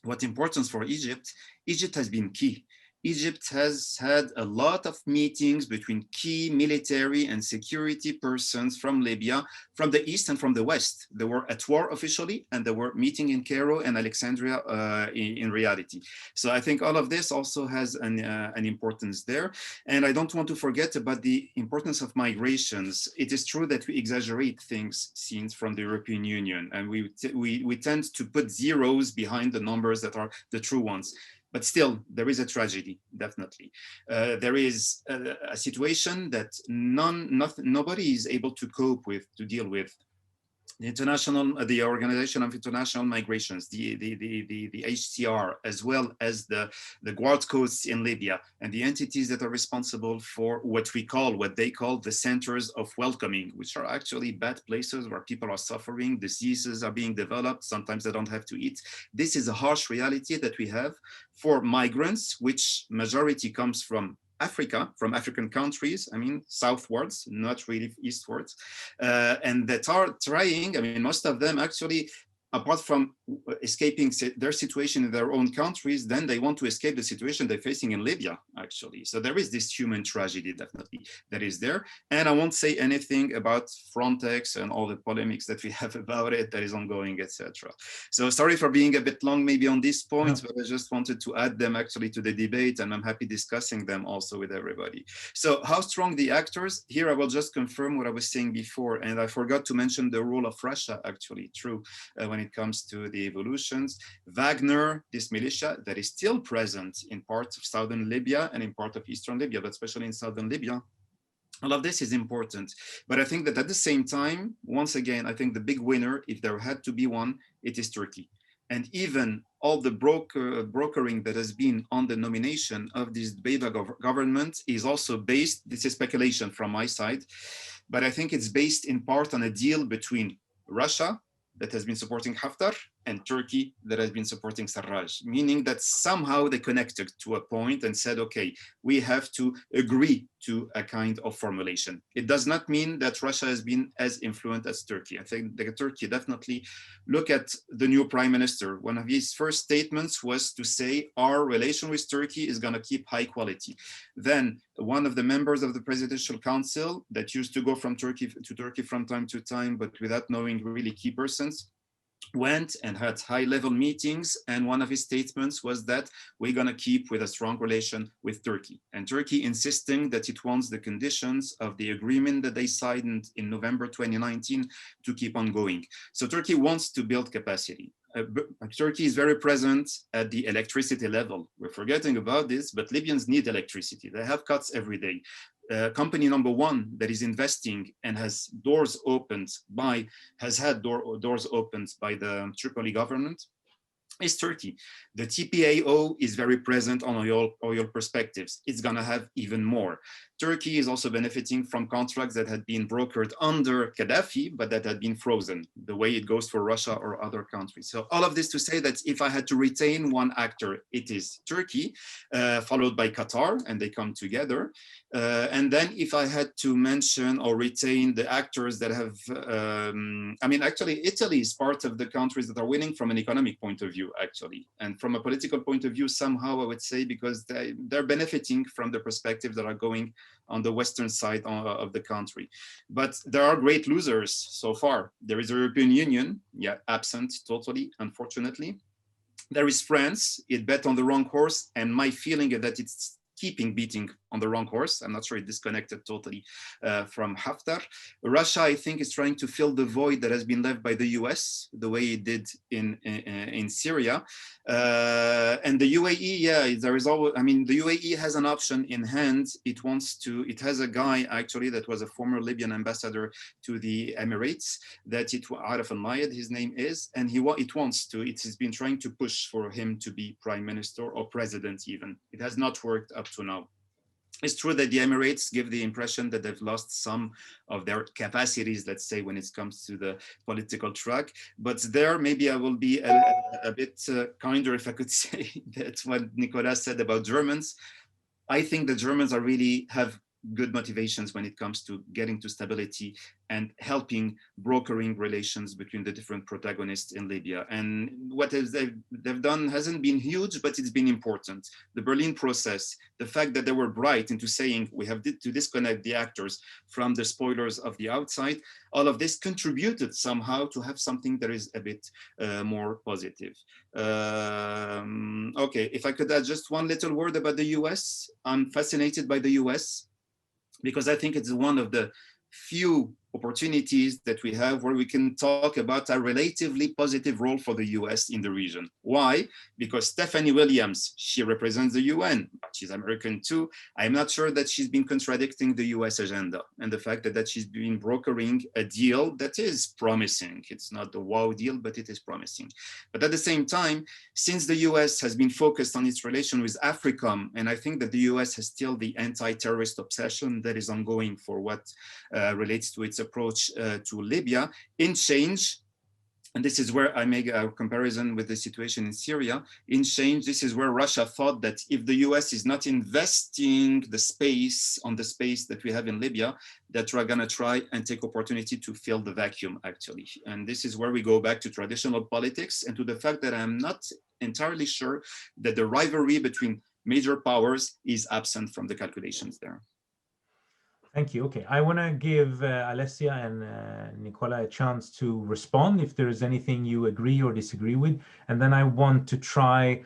what importance for Egypt. Egypt has been key. Egypt has had a lot of meetings between key military and security persons from Libya, from the east and from the west. They were at war officially, and they were meeting in Cairo and Alexandria in reality. So I think all of this also has an importance there. And I don't want to forget about the importance of migrations. It is true that we exaggerate things seen from the European Union, and we tend to put zeros behind the numbers that are the true ones. But still, there is a tragedy, definitely. There is a situation that nobody is able to cope with, to deal with. The Organization of International Migrations, the HCR, as well as the guard coasts in Libya, and the entities that are responsible for what they call the centers of welcoming, which are actually bad places where people are suffering, diseases are being developed, sometimes they don't have to eat. This is a harsh reality that we have for migrants, which majority comes from Africa, from African countries, I mean, southwards, not really eastwards, and that are trying, I mean, most of them actually, apart from escaping their situation in their own countries, then they want to escape the situation they're facing in Libya, actually. So there is this human tragedy, definitely, that is there. And I won't say anything about Frontex and all the polemics that we have about it that is ongoing, etc. So sorry for being a bit long maybe on these points, but I just wanted to add them actually to the debate, and I'm happy discussing them also with everybody. So how strong the actors? Here I will just confirm what I was saying before, and I forgot to mention the role of Russia, actually, true, when it comes to the evolutions. Wagner, this militia that is still present in parts of southern Libya and in part of eastern Libya, but especially in southern Libya. All of this is important. But I think that at the same time, once again, I think the big winner, if there had to be one, it is Turkey. And even all the brokering that has been on the nomination of this Beyda government is also based, this is speculation from my side, but I think it's based in part on a deal between Russia, that has been supporting Haftar, and Turkey that has been supporting Sarraj, meaning that somehow they connected to a point and said, okay, we have to agree to a kind of formulation. It does not mean that Russia has been as influent as Turkey. I think that Turkey definitely, look at the new prime minister. One of his first statements was to say, our relation with Turkey is gonna keep high quality. Then one of the members of the presidential council that used to go from Turkey to Turkey from time to time, but without knowing really key persons, went and had high-level meetings, and one of his statements was that we're going to keep with a strong relation with Turkey. And Turkey insisting that it wants the conditions of the agreement that they signed in November 2019 to keep on going. So Turkey wants to build capacity. Turkey is very present at the electricity level. We're forgetting about this, but Libyans need electricity. They have cuts every day. Company number one that is investing and has doors opened by, has had doors opened by the Tripoli government is Turkey. The TPAO is very present on oil perspectives. It's going to have even more. Turkey is also benefiting from contracts that had been brokered under Gaddafi, but that had been frozen, the way it goes for Russia or other countries. So all of this to say that if I had to retain one actor, it is Turkey, followed by Qatar, and they come together. And then if I had to mention or retain the actors that have, I mean, actually, Italy is part of the countries that are winning from an economic point of view, actually. And from a political point of view, somehow I would say, because they're benefiting from the perspectives that are going on the Western side of the country. But there are great losers so far. There is the European Union, yeah, absent totally, unfortunately. There is France, it bet on the wrong horse, and my feeling is that it's keeping beating on the wrong horse. I'm not sure it disconnected totally from Haftar. Russia, I think, is trying to fill the void that has been left by the US, the way it did in Syria. And the UAE, yeah, there is always, I mean, the UAE has an option in hand. It has a guy actually that was a former Libyan ambassador to the Emirates, Arif al-Mayed, his name is, and it has been trying to push for him to be prime minister or president even. It has not worked up to now. It's true that the Emirates give the impression that they've lost some of their capacities, let's say, when it comes to the political track. But there, maybe I will be a bit kinder if I could say that's what Nicolas said about Germans. I think the Germans have good motivations when it comes to getting to stability and helping brokering relations between the different protagonists in Libya. And what they've done hasn't been huge, but it's been important. The Berlin process, the fact that they were bright into saying we have to disconnect the actors from the spoilers of the outside, all of this contributed somehow to have something that is a bit more positive. Okay, if I could add just one little word about the US. I'm fascinated by the US, because I think it's one of the few opportunities that we have where we can talk about a relatively positive role for the US in the region. Why? Because Stephanie Williams, she represents the UN, she's American too. I'm not sure that she's been contradicting the US agenda and the fact that she's been brokering a deal that is promising. It's not the wow deal, but it is promising. But at the same time, since the US has been focused on its relation with AFRICOM, and I think that the US has still the anti-terrorist obsession that is ongoing for what relates to its approach to Libya, in change, and this is where I make a comparison with the situation in Syria, in change, this is where Russia thought that if the US is not investing the space that we have in Libya, that we're gonna try and take opportunity to fill the vacuum, actually. And this is where we go back to traditional politics and to the fact that I'm not entirely sure that the rivalry between major powers is absent from the calculations there. Thank you. Okay, I want to give Alessia and Nicola a chance to respond if there is anything you agree or disagree with. And then I want to try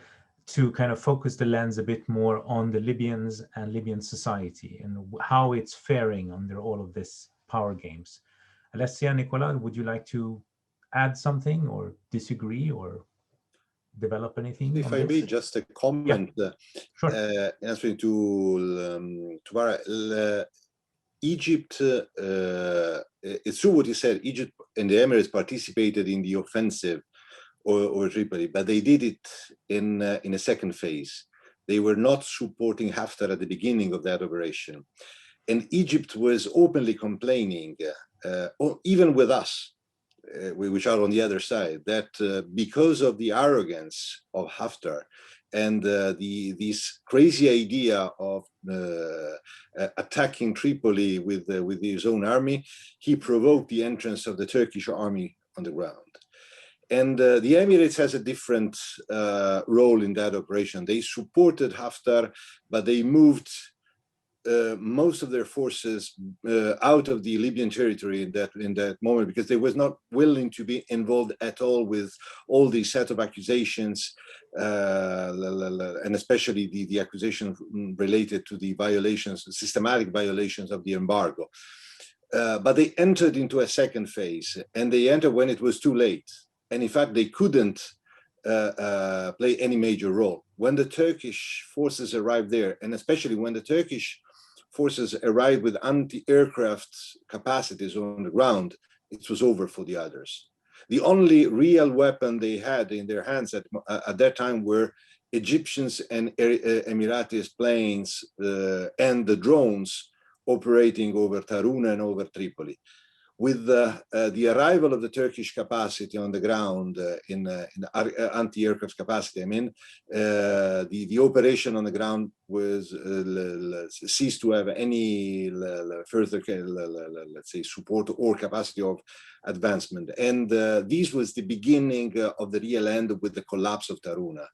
to kind of focus the lens a bit more on the Libyans and Libyan society and how it's faring under all of this power games. Alessia, Nicola, would you like to add something or disagree or develop anything? If I may, just a comment. Yeah. Sure. Answering to Barah. Egypt, it's true what you said, Egypt and the Emirates participated in the offensive over Tripoli, but they did it in a second phase. They were not supporting Haftar at the beginning of that operation. And Egypt was openly complaining, even with us, which are on the other side, that because of the arrogance of Haftar and this crazy idea of attacking Tripoli with his own army, he provoked the entrance of the Turkish army on the ground. And the Emirates has a different role in that operation. They supported Haftar, but they moved most of their forces out of the Libyan territory in that moment, because they was not willing to be involved at all with all the set of accusations, and especially the accusations related to the violations, systematic violations of the embargo. But they entered into a second phase, and they entered when it was too late. And in fact, they couldn't play any major role. When the Turkish forces arrived there, and especially when the Turkish forces arrived with anti-aircraft capacities on the ground, it was over for the others. The only real weapon they had in their hands at that time were Egyptians and Emiratis planes and the drones operating over Taruna and over Tripoli. With the arrival of the Turkish capacity on the ground in anti-aircraft capacity, I mean, the operation on the ground was ceased to have any further, let's say, support or capacity of advancement. And this was the beginning of the real end with the collapse of Taruna.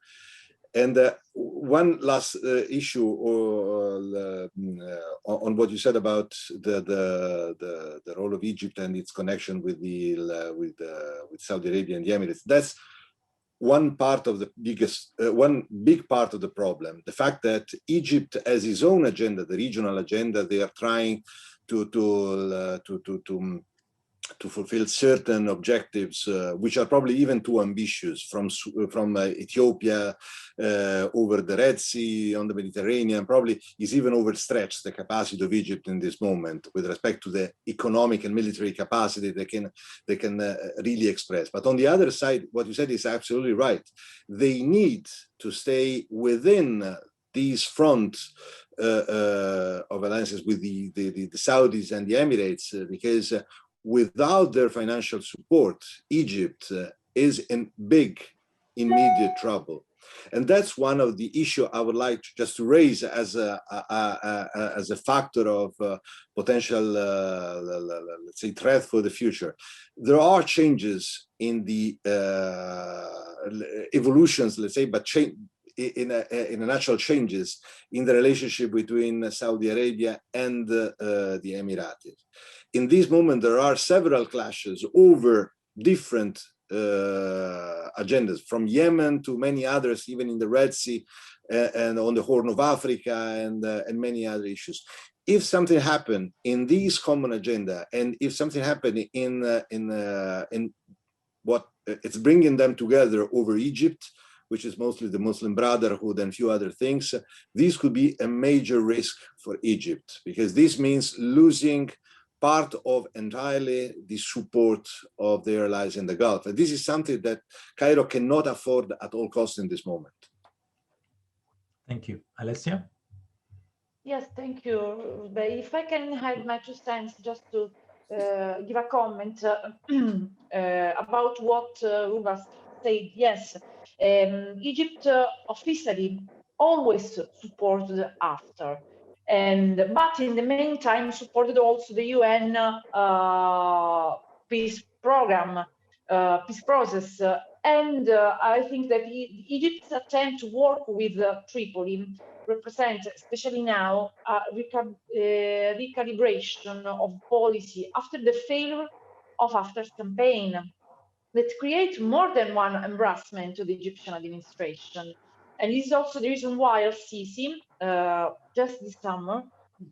And one last issue on what you said about the role of Egypt and its connection with Saudi Arabia and the Emirates. That's one part of the biggest, one big part of the problem. The fact that Egypt has its own agenda, the regional agenda, they are trying to fulfill certain objectives, which are probably even too ambitious, from Ethiopia over the Red Sea on the Mediterranean, probably is even overstretched the capacity of Egypt in this moment with respect to the economic and military capacity they can really express. But on the other side, what you said is absolutely right. They need to stay within these front of alliances with the Saudis and the Emirates, because without their financial support, Egypt is in big, immediate trouble. And that's one of the issues I would like just to raise as a factor of potential, let's say, threat for the future. There are changes in the evolutions, let's say, but in a natural changes in the relationship between Saudi Arabia and the Emiratis. In this moment, there are several clashes over different agendas, from Yemen to many others, even in the Red Sea and on the Horn of Africa and many other issues. If something happened in these common agenda, and if something happened in what it's bringing them together over Egypt, which is mostly the Muslim Brotherhood and a few other things, this could be a major risk for Egypt, because this means losing part of entirely the support of their allies in the Gulf. And this is something that Cairo cannot afford at all costs in this moment. Thank you. Alessia? Yes, thank you. But if I can have my 2 cents just to give a comment about what Rubas said. Yes, Egypt officially always supported after. But in the meantime, supported also the UN peace program, peace process. I think that Egypt's attempt to work with Tripoli represent, especially now, a recalibration of policy after the failure of Haftar's campaign that create more than one embarrassment to the Egyptian administration. And this is also the reason why Al-Sisi, just this summer,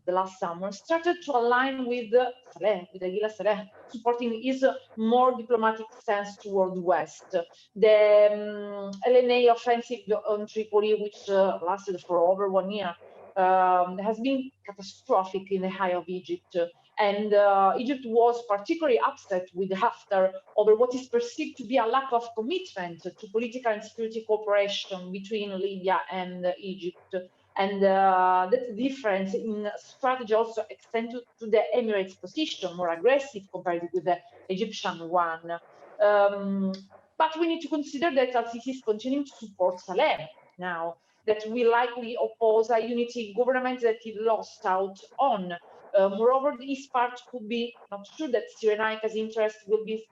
the last summer, started to align with Saleh, with Aguila Saleh, supporting his more diplomatic stance toward the West. The LNA offensive on Tripoli, which lasted for over 1 year, has been catastrophic in the eye of Egypt. And Egypt was particularly upset with Haftar over what is perceived to be a lack of commitment to political and security cooperation between Libya and Egypt. And that difference in strategy also extended to the Emirates' position, more aggressive compared with the Egyptian one. But we need to consider that Al-Sisi is continuing to support Saleh now, that will likely oppose a unity government that he lost out on. Moreover, this part could be not sure that Cyrenaica's interest will be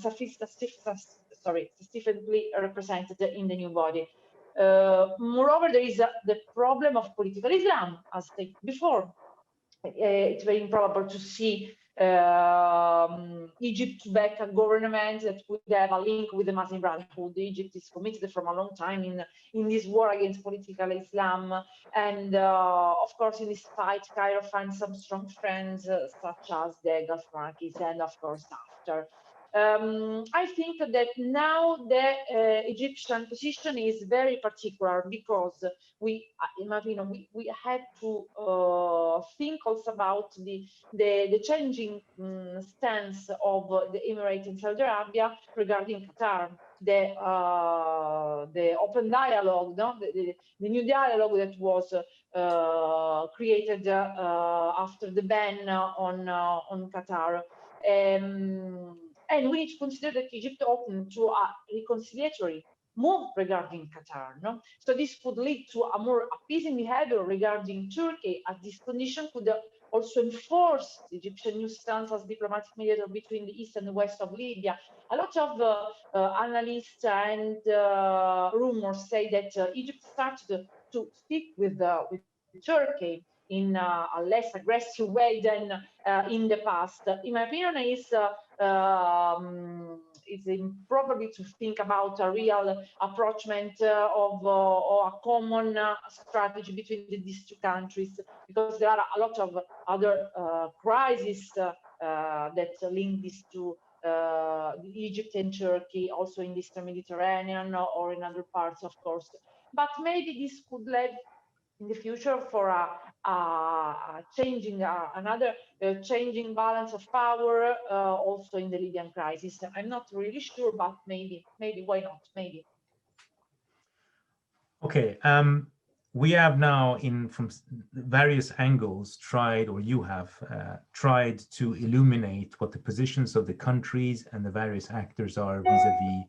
sufficiently represented in the new body. Moreover, there is the problem of political Islam, as stated before. It's very improbable to see Egypt back a government that would have a link with the Muslim Brotherhood. Egypt is committed from a long time in this war against political Islam. And of course, in this fight, Cairo finds some strong friends, such as the Gulf markets and, of course, Haftar. I think that now the Egyptian position is very particular because we, in my opinion, we had to think also about the changing stance of the Emirates and Saudi Arabia regarding Qatar. The open dialogue, no? The new dialogue that was created after the ban on Qatar. And we need to consider that Egypt opened to a reconciliatory move regarding Qatar. No? So this could lead to a more appeasing behavior regarding Turkey, as this condition could also enforce the Egyptian new stance as diplomatic mediator between the east and the west of Libya. A lot of analysts and rumors say that Egypt started to speak with Turkey in a less aggressive way than in the past. In my opinion, it's improbable to think about a real approachment or a common strategy between these two countries, because there are a lot of other crises that link these two, Egypt and Turkey, also in the Eastern Mediterranean or in other parts, of course. But maybe this could lead in the future for another changing balance of power also in the Libyan crisis. I'm not really sure, but maybe why not? Maybe. Okay. We have now, from various angles, tried, or you have tried to illuminate what the positions of the countries and the various actors are vis-a-vis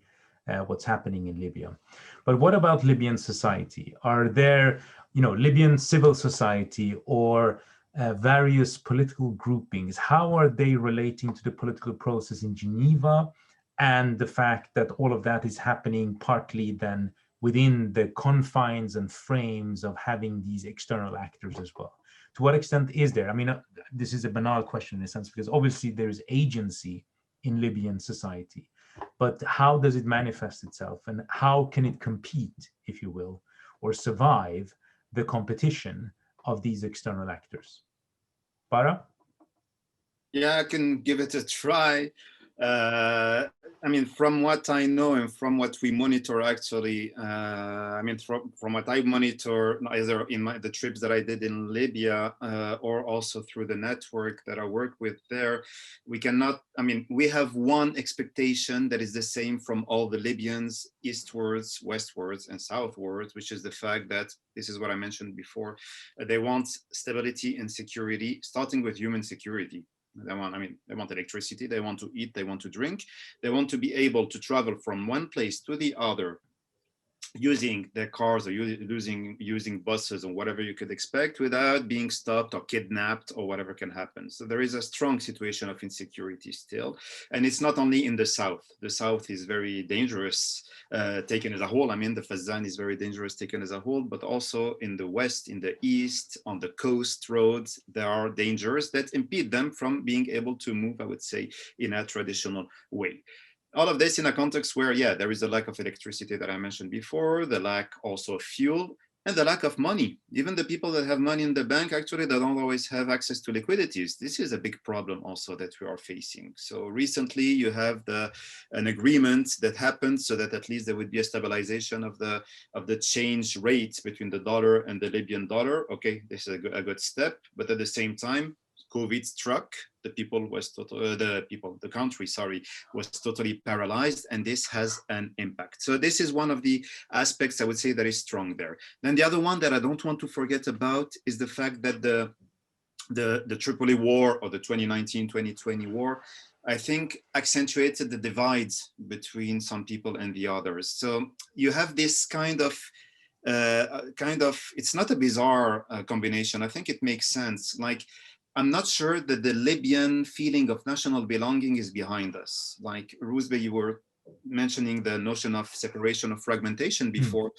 what's happening in Libya. But what about Libyan society? Are there, Libyan civil society or various political groupings? How are they relating to the political process in Geneva, and the fact that all of that is happening partly then within the confines and frames of having these external actors as well? To what extent is there? I mean, this is a banal question in a sense, because obviously there's agency in Libyan society, but how does it manifest itself, and how can it compete, if you will, or survive the competition of these external actors? Barah? Yeah, I can give it a try. I mean, from what I know and from what we monitor, actually, I mean, from what I monitor, either in the trips that I did in Libya or also through the network that I work with there, we cannot, I mean, we have one expectation that is the same from all the Libyans, eastwards, westwards, and southwards, which is the fact that, this is what I mentioned before, they want stability and security, starting with human security. They want electricity, they want to eat, they want to drink, they want to be able to travel from one place to the other using their cars or using buses or whatever you could expect without being stopped or kidnapped or whatever can happen. So there is a strong situation of insecurity still. And it's not only in the south. The south is very dangerous taken as a whole. I mean, the Fazan is very dangerous taken as a whole, but also in the west, in the east, on the coast roads, there are dangers that impede them from being able to move, I would say, in a traditional way. All of this in a context where, yeah, there is a lack of electricity that I mentioned before, the lack also of fuel, and the lack of money. Even the people that have money in the bank, actually, they don't always have access to liquidities. This is a big problem also that we are facing. So recently you have an agreement that happened so that at least there would be a stabilization of the change rates between the dollar and the Libyan dollar. Okay, this is a good step, but at the same time, COVID struck, the country, sorry, was totally paralyzed, and this has an impact. So this is one of the aspects I would say that is strong there. Then the other one that I don't want to forget about is the fact that the Tripoli war, or the 2019-2020 war, I think accentuated the divides between some people and the others. So you have this kind of, it's not a bizarre combination. I think it makes sense. Like, I'm not sure that the Libyan feeling of national belonging is behind us. Like, Rouzbeh, you were mentioning the notion of separation, of fragmentation before.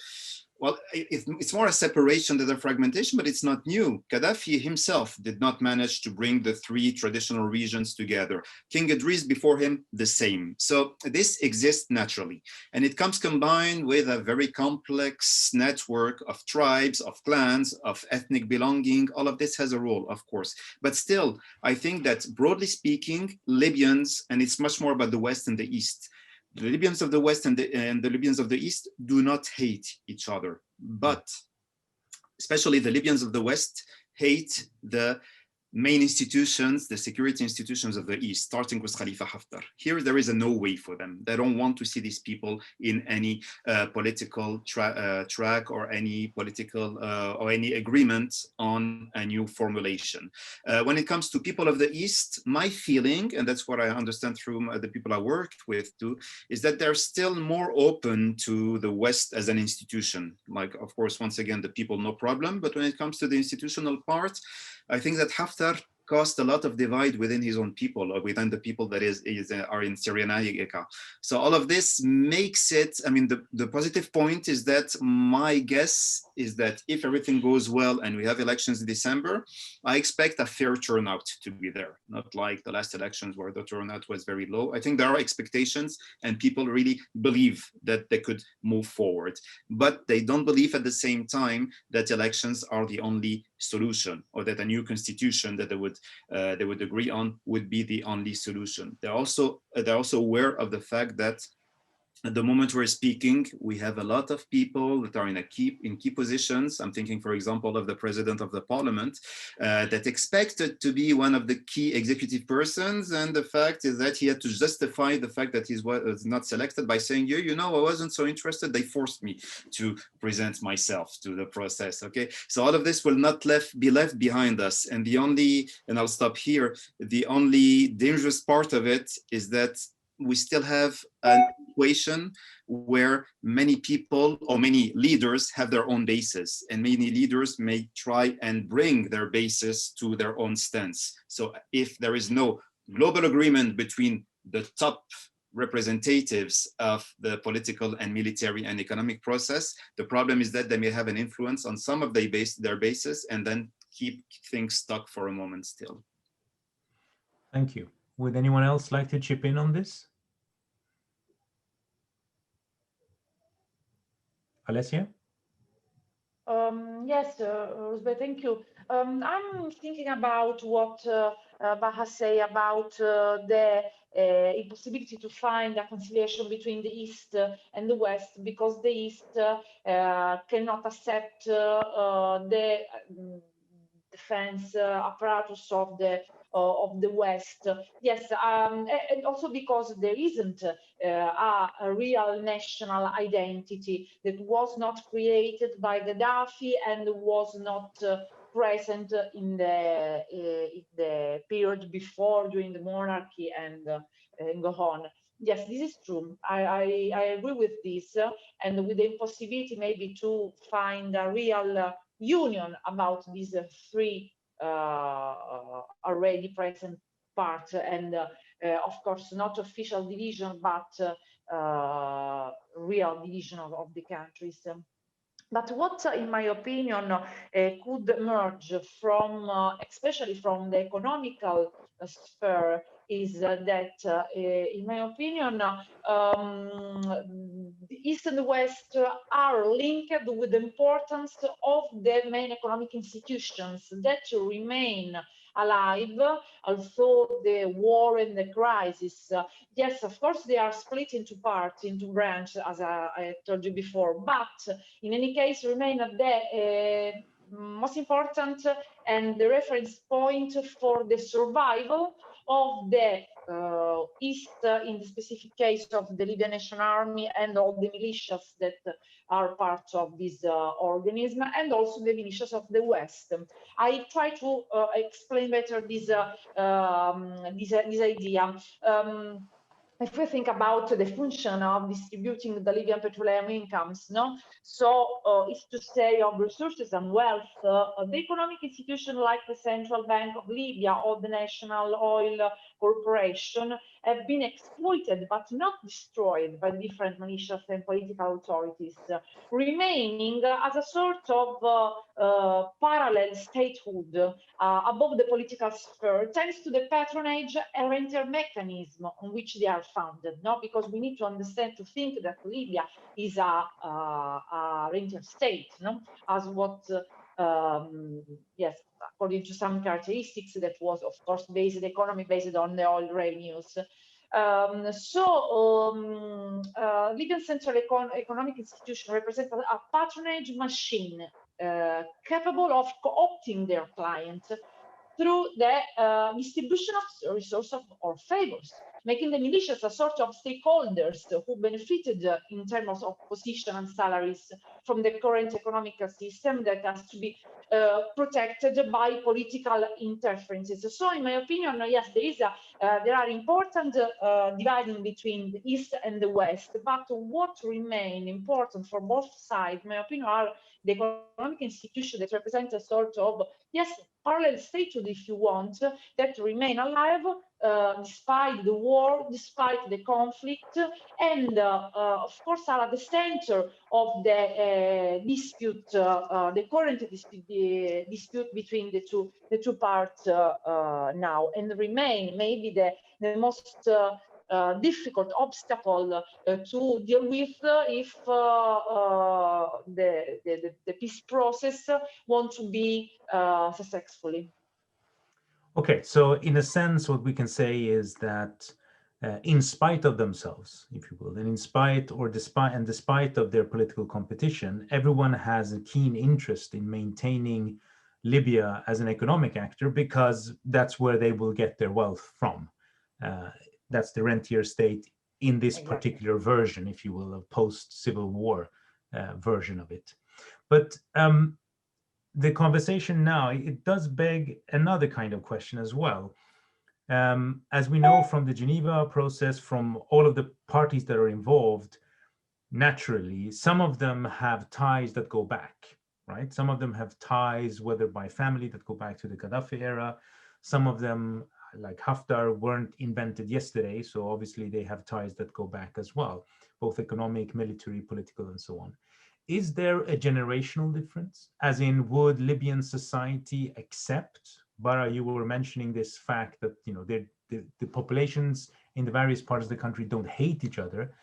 well, it's more a separation than a fragmentation, but it's not new. Gaddafi himself did not manage to bring the three traditional regions together. King Idris before him, the same. So this exists naturally. And it comes combined with a very complex network of tribes, of clans, of ethnic belonging. All of this has a role, of course. But still, I think that broadly speaking, Libyans, and it's much more about the West and the East, the Libyans of the West and the Libyans of the East do not hate each other, but especially the Libyans of the West hate the main institutions, the security institutions of the East, starting with Khalifa Haftar. Here, there is a no way for them. They don't want to see these people in any political track or any political or any agreement on a new formulation. When it comes to people of the East, my feeling, and that's what I understand through the people I worked with too, is that they're still more open to the West as an institution. Like, of course, once again, the people, no problem. But when it comes to the institutional part, I think that Haftar caused a lot of divide within his own people, or within the people that are in Cyrenaica. So all of this makes it, I mean, the positive point is that my guess is that if everything goes well and we have elections in December, I expect a fair turnout to be there. Not like the last elections where the turnout was very low. I think there are expectations and people really believe that they could move forward, but they don't believe at the same time that elections are the only solution, or that a new constitution that they would agree on would be the only solution. They're also aware of the fact that at the moment we're speaking, we have a lot of people that are in key positions. I'm thinking, for example, of the president of the parliament that expected to be one of the key executive persons. And the fact is that he had to justify the fact that he was not selected by saying, you know, I wasn't so interested. They forced me to present myself to the process. Okay, so all of this will not be left behind us. And and I'll stop here, the only dangerous part of it is that we still have an equation where many people or many leaders have their own bases, and many leaders may try and bring their bases to their own stance. So if there is no global agreement between the top representatives of the political and military and economic process, the problem is that they may have an influence on some of their bases and then keep things stuck for a moment still. Thank you. Would anyone else like to chip in on this? Alessia? Yes, Rosbe, thank you. I'm thinking about what Barah say about the impossibility to find a conciliation between the East and the West, because the East cannot accept the defense apparatus of the West. Yes, and also because there isn't a real national identity that was not created by Gaddafi and was not present in the period before, during the monarchy, and go on. Yes, this is true. I agree with this, and with the impossibility maybe to find a real union about these three already present parts, and of course not official division, but real division of the countries. But what, in my opinion, could emerge from, especially from the economical sphere, is that, in my opinion, the East and the West are linked with the importance of the main economic institutions that remain alive, although the war and the crisis. Yes, of course, they are split into parts, into branches, as I told you before, but in any case, remain the most important and the reference point for the survival of the East, in the specific case of the Libyan National Army and all the militias that are part of this organism, and also the militias of the West. I try to explain better this idea. if we think about the function of distributing the Libyan petroleum incomes, no, so it's to say of resources and wealth, the economic institution like the Central Bank of Libya or the National Oil Corporation have been exploited but not destroyed by different militias and political authorities, remaining as a sort of parallel statehood above the political sphere, thanks to the patronage and renter mechanism on which they are founded. No, because we need to understand, to think that Libya is a renter state, no, as what yes, according to some characteristics, that was of course based, the economy based on the oil revenues. Libyan Central Economic Institution represents a patronage machine capable of co-opting their clients through the distribution of resources or favors, making the militias a sort of stakeholders who benefited in terms of position and salaries from the current economic system that has to be protected by political interferences. So in my opinion, yes, there are important dividing between the East and the West, but what remain important for both sides, in my opinion, are the economic institutions that represent a sort of, yes, parallel statehood, if you want, that remain alive despite the war, despite the conflict, and of course are at the center of the dispute, the current dispute between the two parts now, and remain maybe the most difficult obstacle to deal with if the peace process want to be successfully. Okay, so in a sense, what we can say is that in spite of themselves, if you will, and in spite or despite of their political competition, everyone has a keen interest in maintaining Libya as an economic actor because that's where they will get their wealth from. That's the rentier state in this particular version, if you will, of post-Civil War version of it. But the conversation now, it does beg another kind of question as well. As we know from the Geneva process, from all of the parties that are involved, naturally, some of them have ties that go back, right? Some of them have ties, whether by family, that go back to the Gaddafi era. Some of them, like Haftar, weren't invented yesterday, so obviously they have ties that go back as well, both economic, military, political, and so on. Is there a generational difference? As in, would Libyan society accept, Barah, you were mentioning this fact that, you know, the populations in the various parts of the country don't hate each other,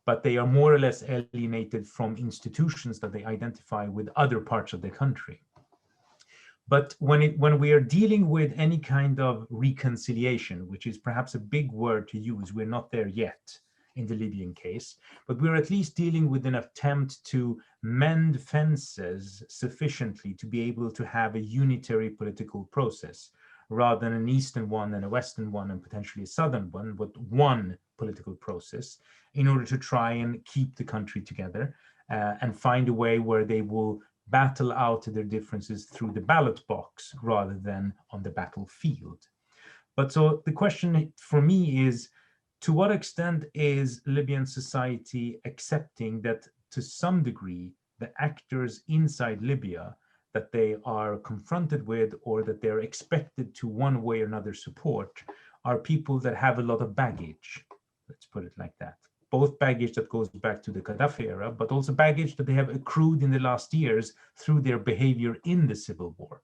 but they are more or less alienated from institutions that they identify with other parts of the country. But when we are dealing with any kind of reconciliation, which is perhaps a big word to use, we're not there yet in the Libyan case, but we're at least dealing with an attempt to mend fences sufficiently to be able to have a unitary political process, rather than an Eastern one and a Western one and potentially a Southern one, but one political process, in order to try and keep the country together and find a way where they will battle out their differences through the ballot box rather than on the battlefield. But so the question for me is, to what extent is Libyan society accepting that to some degree the actors inside Libya that they are confronted with or that they're expected to one way or another support are people that have a lot of baggage, let's put it like that. Both baggage that goes back to the Gaddafi era, but also baggage that they have accrued in the last years through their behavior in the civil war.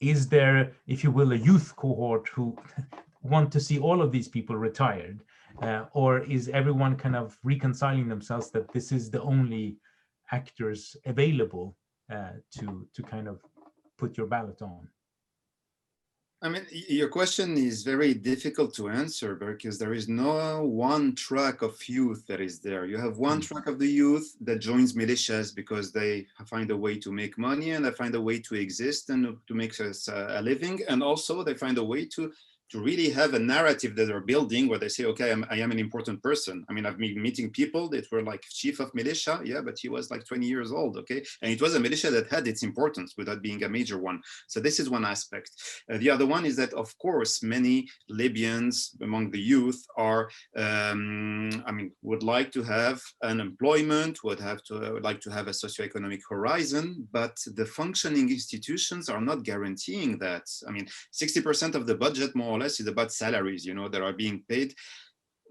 Is there, if you will, a youth cohort who want to see all of these people retired, or is everyone kind of reconciling themselves that this is the only actors available to kind of put your ballot on? I mean, your question is very difficult to answer because there is no one track of youth that is there. You have one track of the youth that joins militias because they find a way to make money and they find a way to exist and to make a living. And also they find a way to to really have a narrative that they're building where they say, okay, I am an important person. I mean, I've been meeting people that were like chief of militia, yeah, but he was like 20 years old, okay? And it was a militia that had its importance without being a major one. So this is one aspect. The other one is that, of course, many Libyans among the youth are, I mean, would like to have an employment, would like to have a socioeconomic horizon, but the functioning institutions are not guaranteeing that. I mean, 60% of the budget, more or less, is about salaries, you know, that are being paid.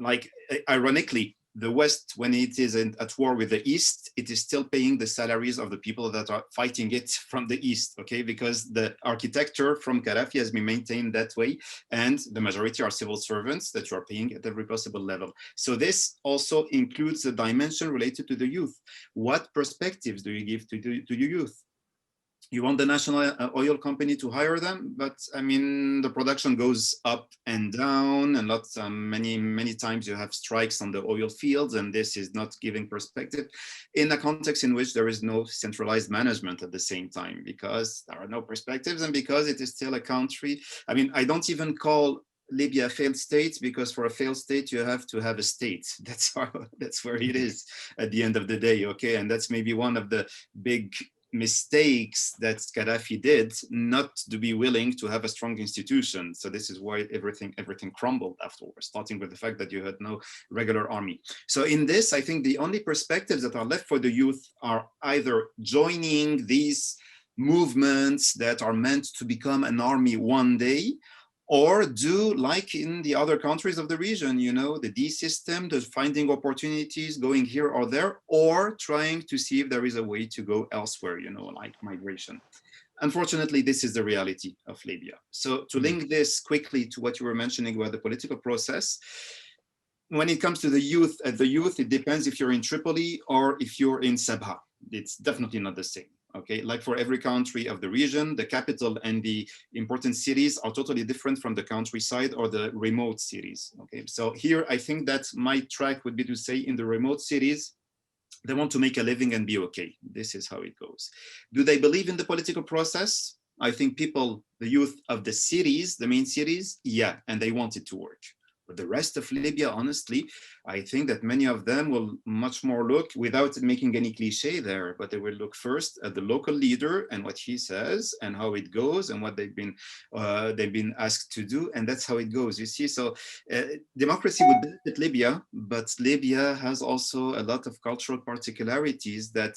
Like, ironically, the West, when it is at war with the East, it is still paying the salaries of the people that are fighting it from the East, okay? Because the architecture from Gaddafi has been maintained that way, and the majority are civil servants that you are paying at every possible level. So this also includes the dimension related to the youth. What perspectives do you give to your youth? You want the national oil company to hire them, but I mean, the production goes up and down, and many times you have strikes on the oil fields, and this is not giving perspective in a context in which there is no centralized management at the same time, because there are no perspectives, and because it is still a country. I mean, I don't even call Libya a failed state, because for a failed state you have to have a state. That's where it is at the end of the day, okay? And that's maybe one of the big mistakes that Gaddafi did, not to be willing to have a strong institution. So this is why everything crumbled afterwards, starting with the fact that you had no regular army. So in this, I think the only perspectives that are left for the youth are either joining these movements that are meant to become an army one day, or do like in the other countries of the region, you know, the D system, the finding opportunities, going here or there, or trying to see if there is a way to go elsewhere, you know, like migration. Unfortunately, this is the reality of Libya. So to link this quickly to what you were mentioning about the political process, when it comes to the youth, it depends if you're in Tripoli or if you're in Sabha. It's definitely not the same. Okay, like for every country of the region, the capital and the important cities are totally different from the countryside or the remote cities. Okay, so here I think that my track would be to say in the remote cities, they want to make a living and be okay. This is how it goes. Do they believe in the political process? I think people, the youth of the cities, the main cities, yeah, and they want it to work. But the rest of Libya, honestly, I think that many of them will much more look, without making any cliche there, but they will look first at the local leader and what he says and how it goes and what they've been asked to do, and that's how it goes. You see, so democracy would benefit Libya, but Libya has also a lot of cultural particularities that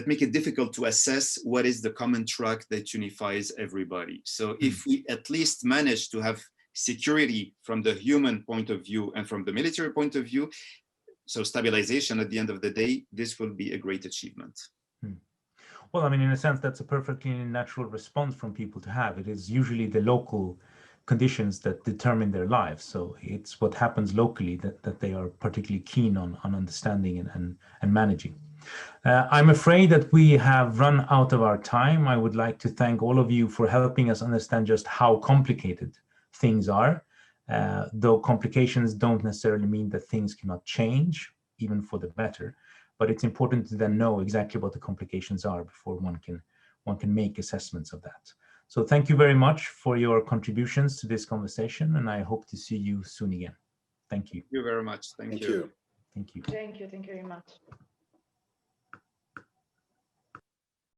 make it difficult to assess what is the common track that unifies everybody. So if we at least manage to have security from the human point of view and from the military point of view, so stabilization at the end of the day, this will be a great achievement. Well, I mean, in a sense, that's a perfectly natural response from people to have. It is usually the local conditions that determine their lives. So it's what happens locally that they are particularly keen on understanding and managing. I'm afraid that we have run out of our time. I would like to thank all of you for helping us understand just how complicated things are, though complications don't necessarily mean that things cannot change, even for the better. But it's important to then know exactly what the complications are before one can make assessments of that. So thank you very much for your contributions to this conversation, and I hope to see you soon again. Thank you. Thank you very much. Thank you. Thank you. Thank you very much.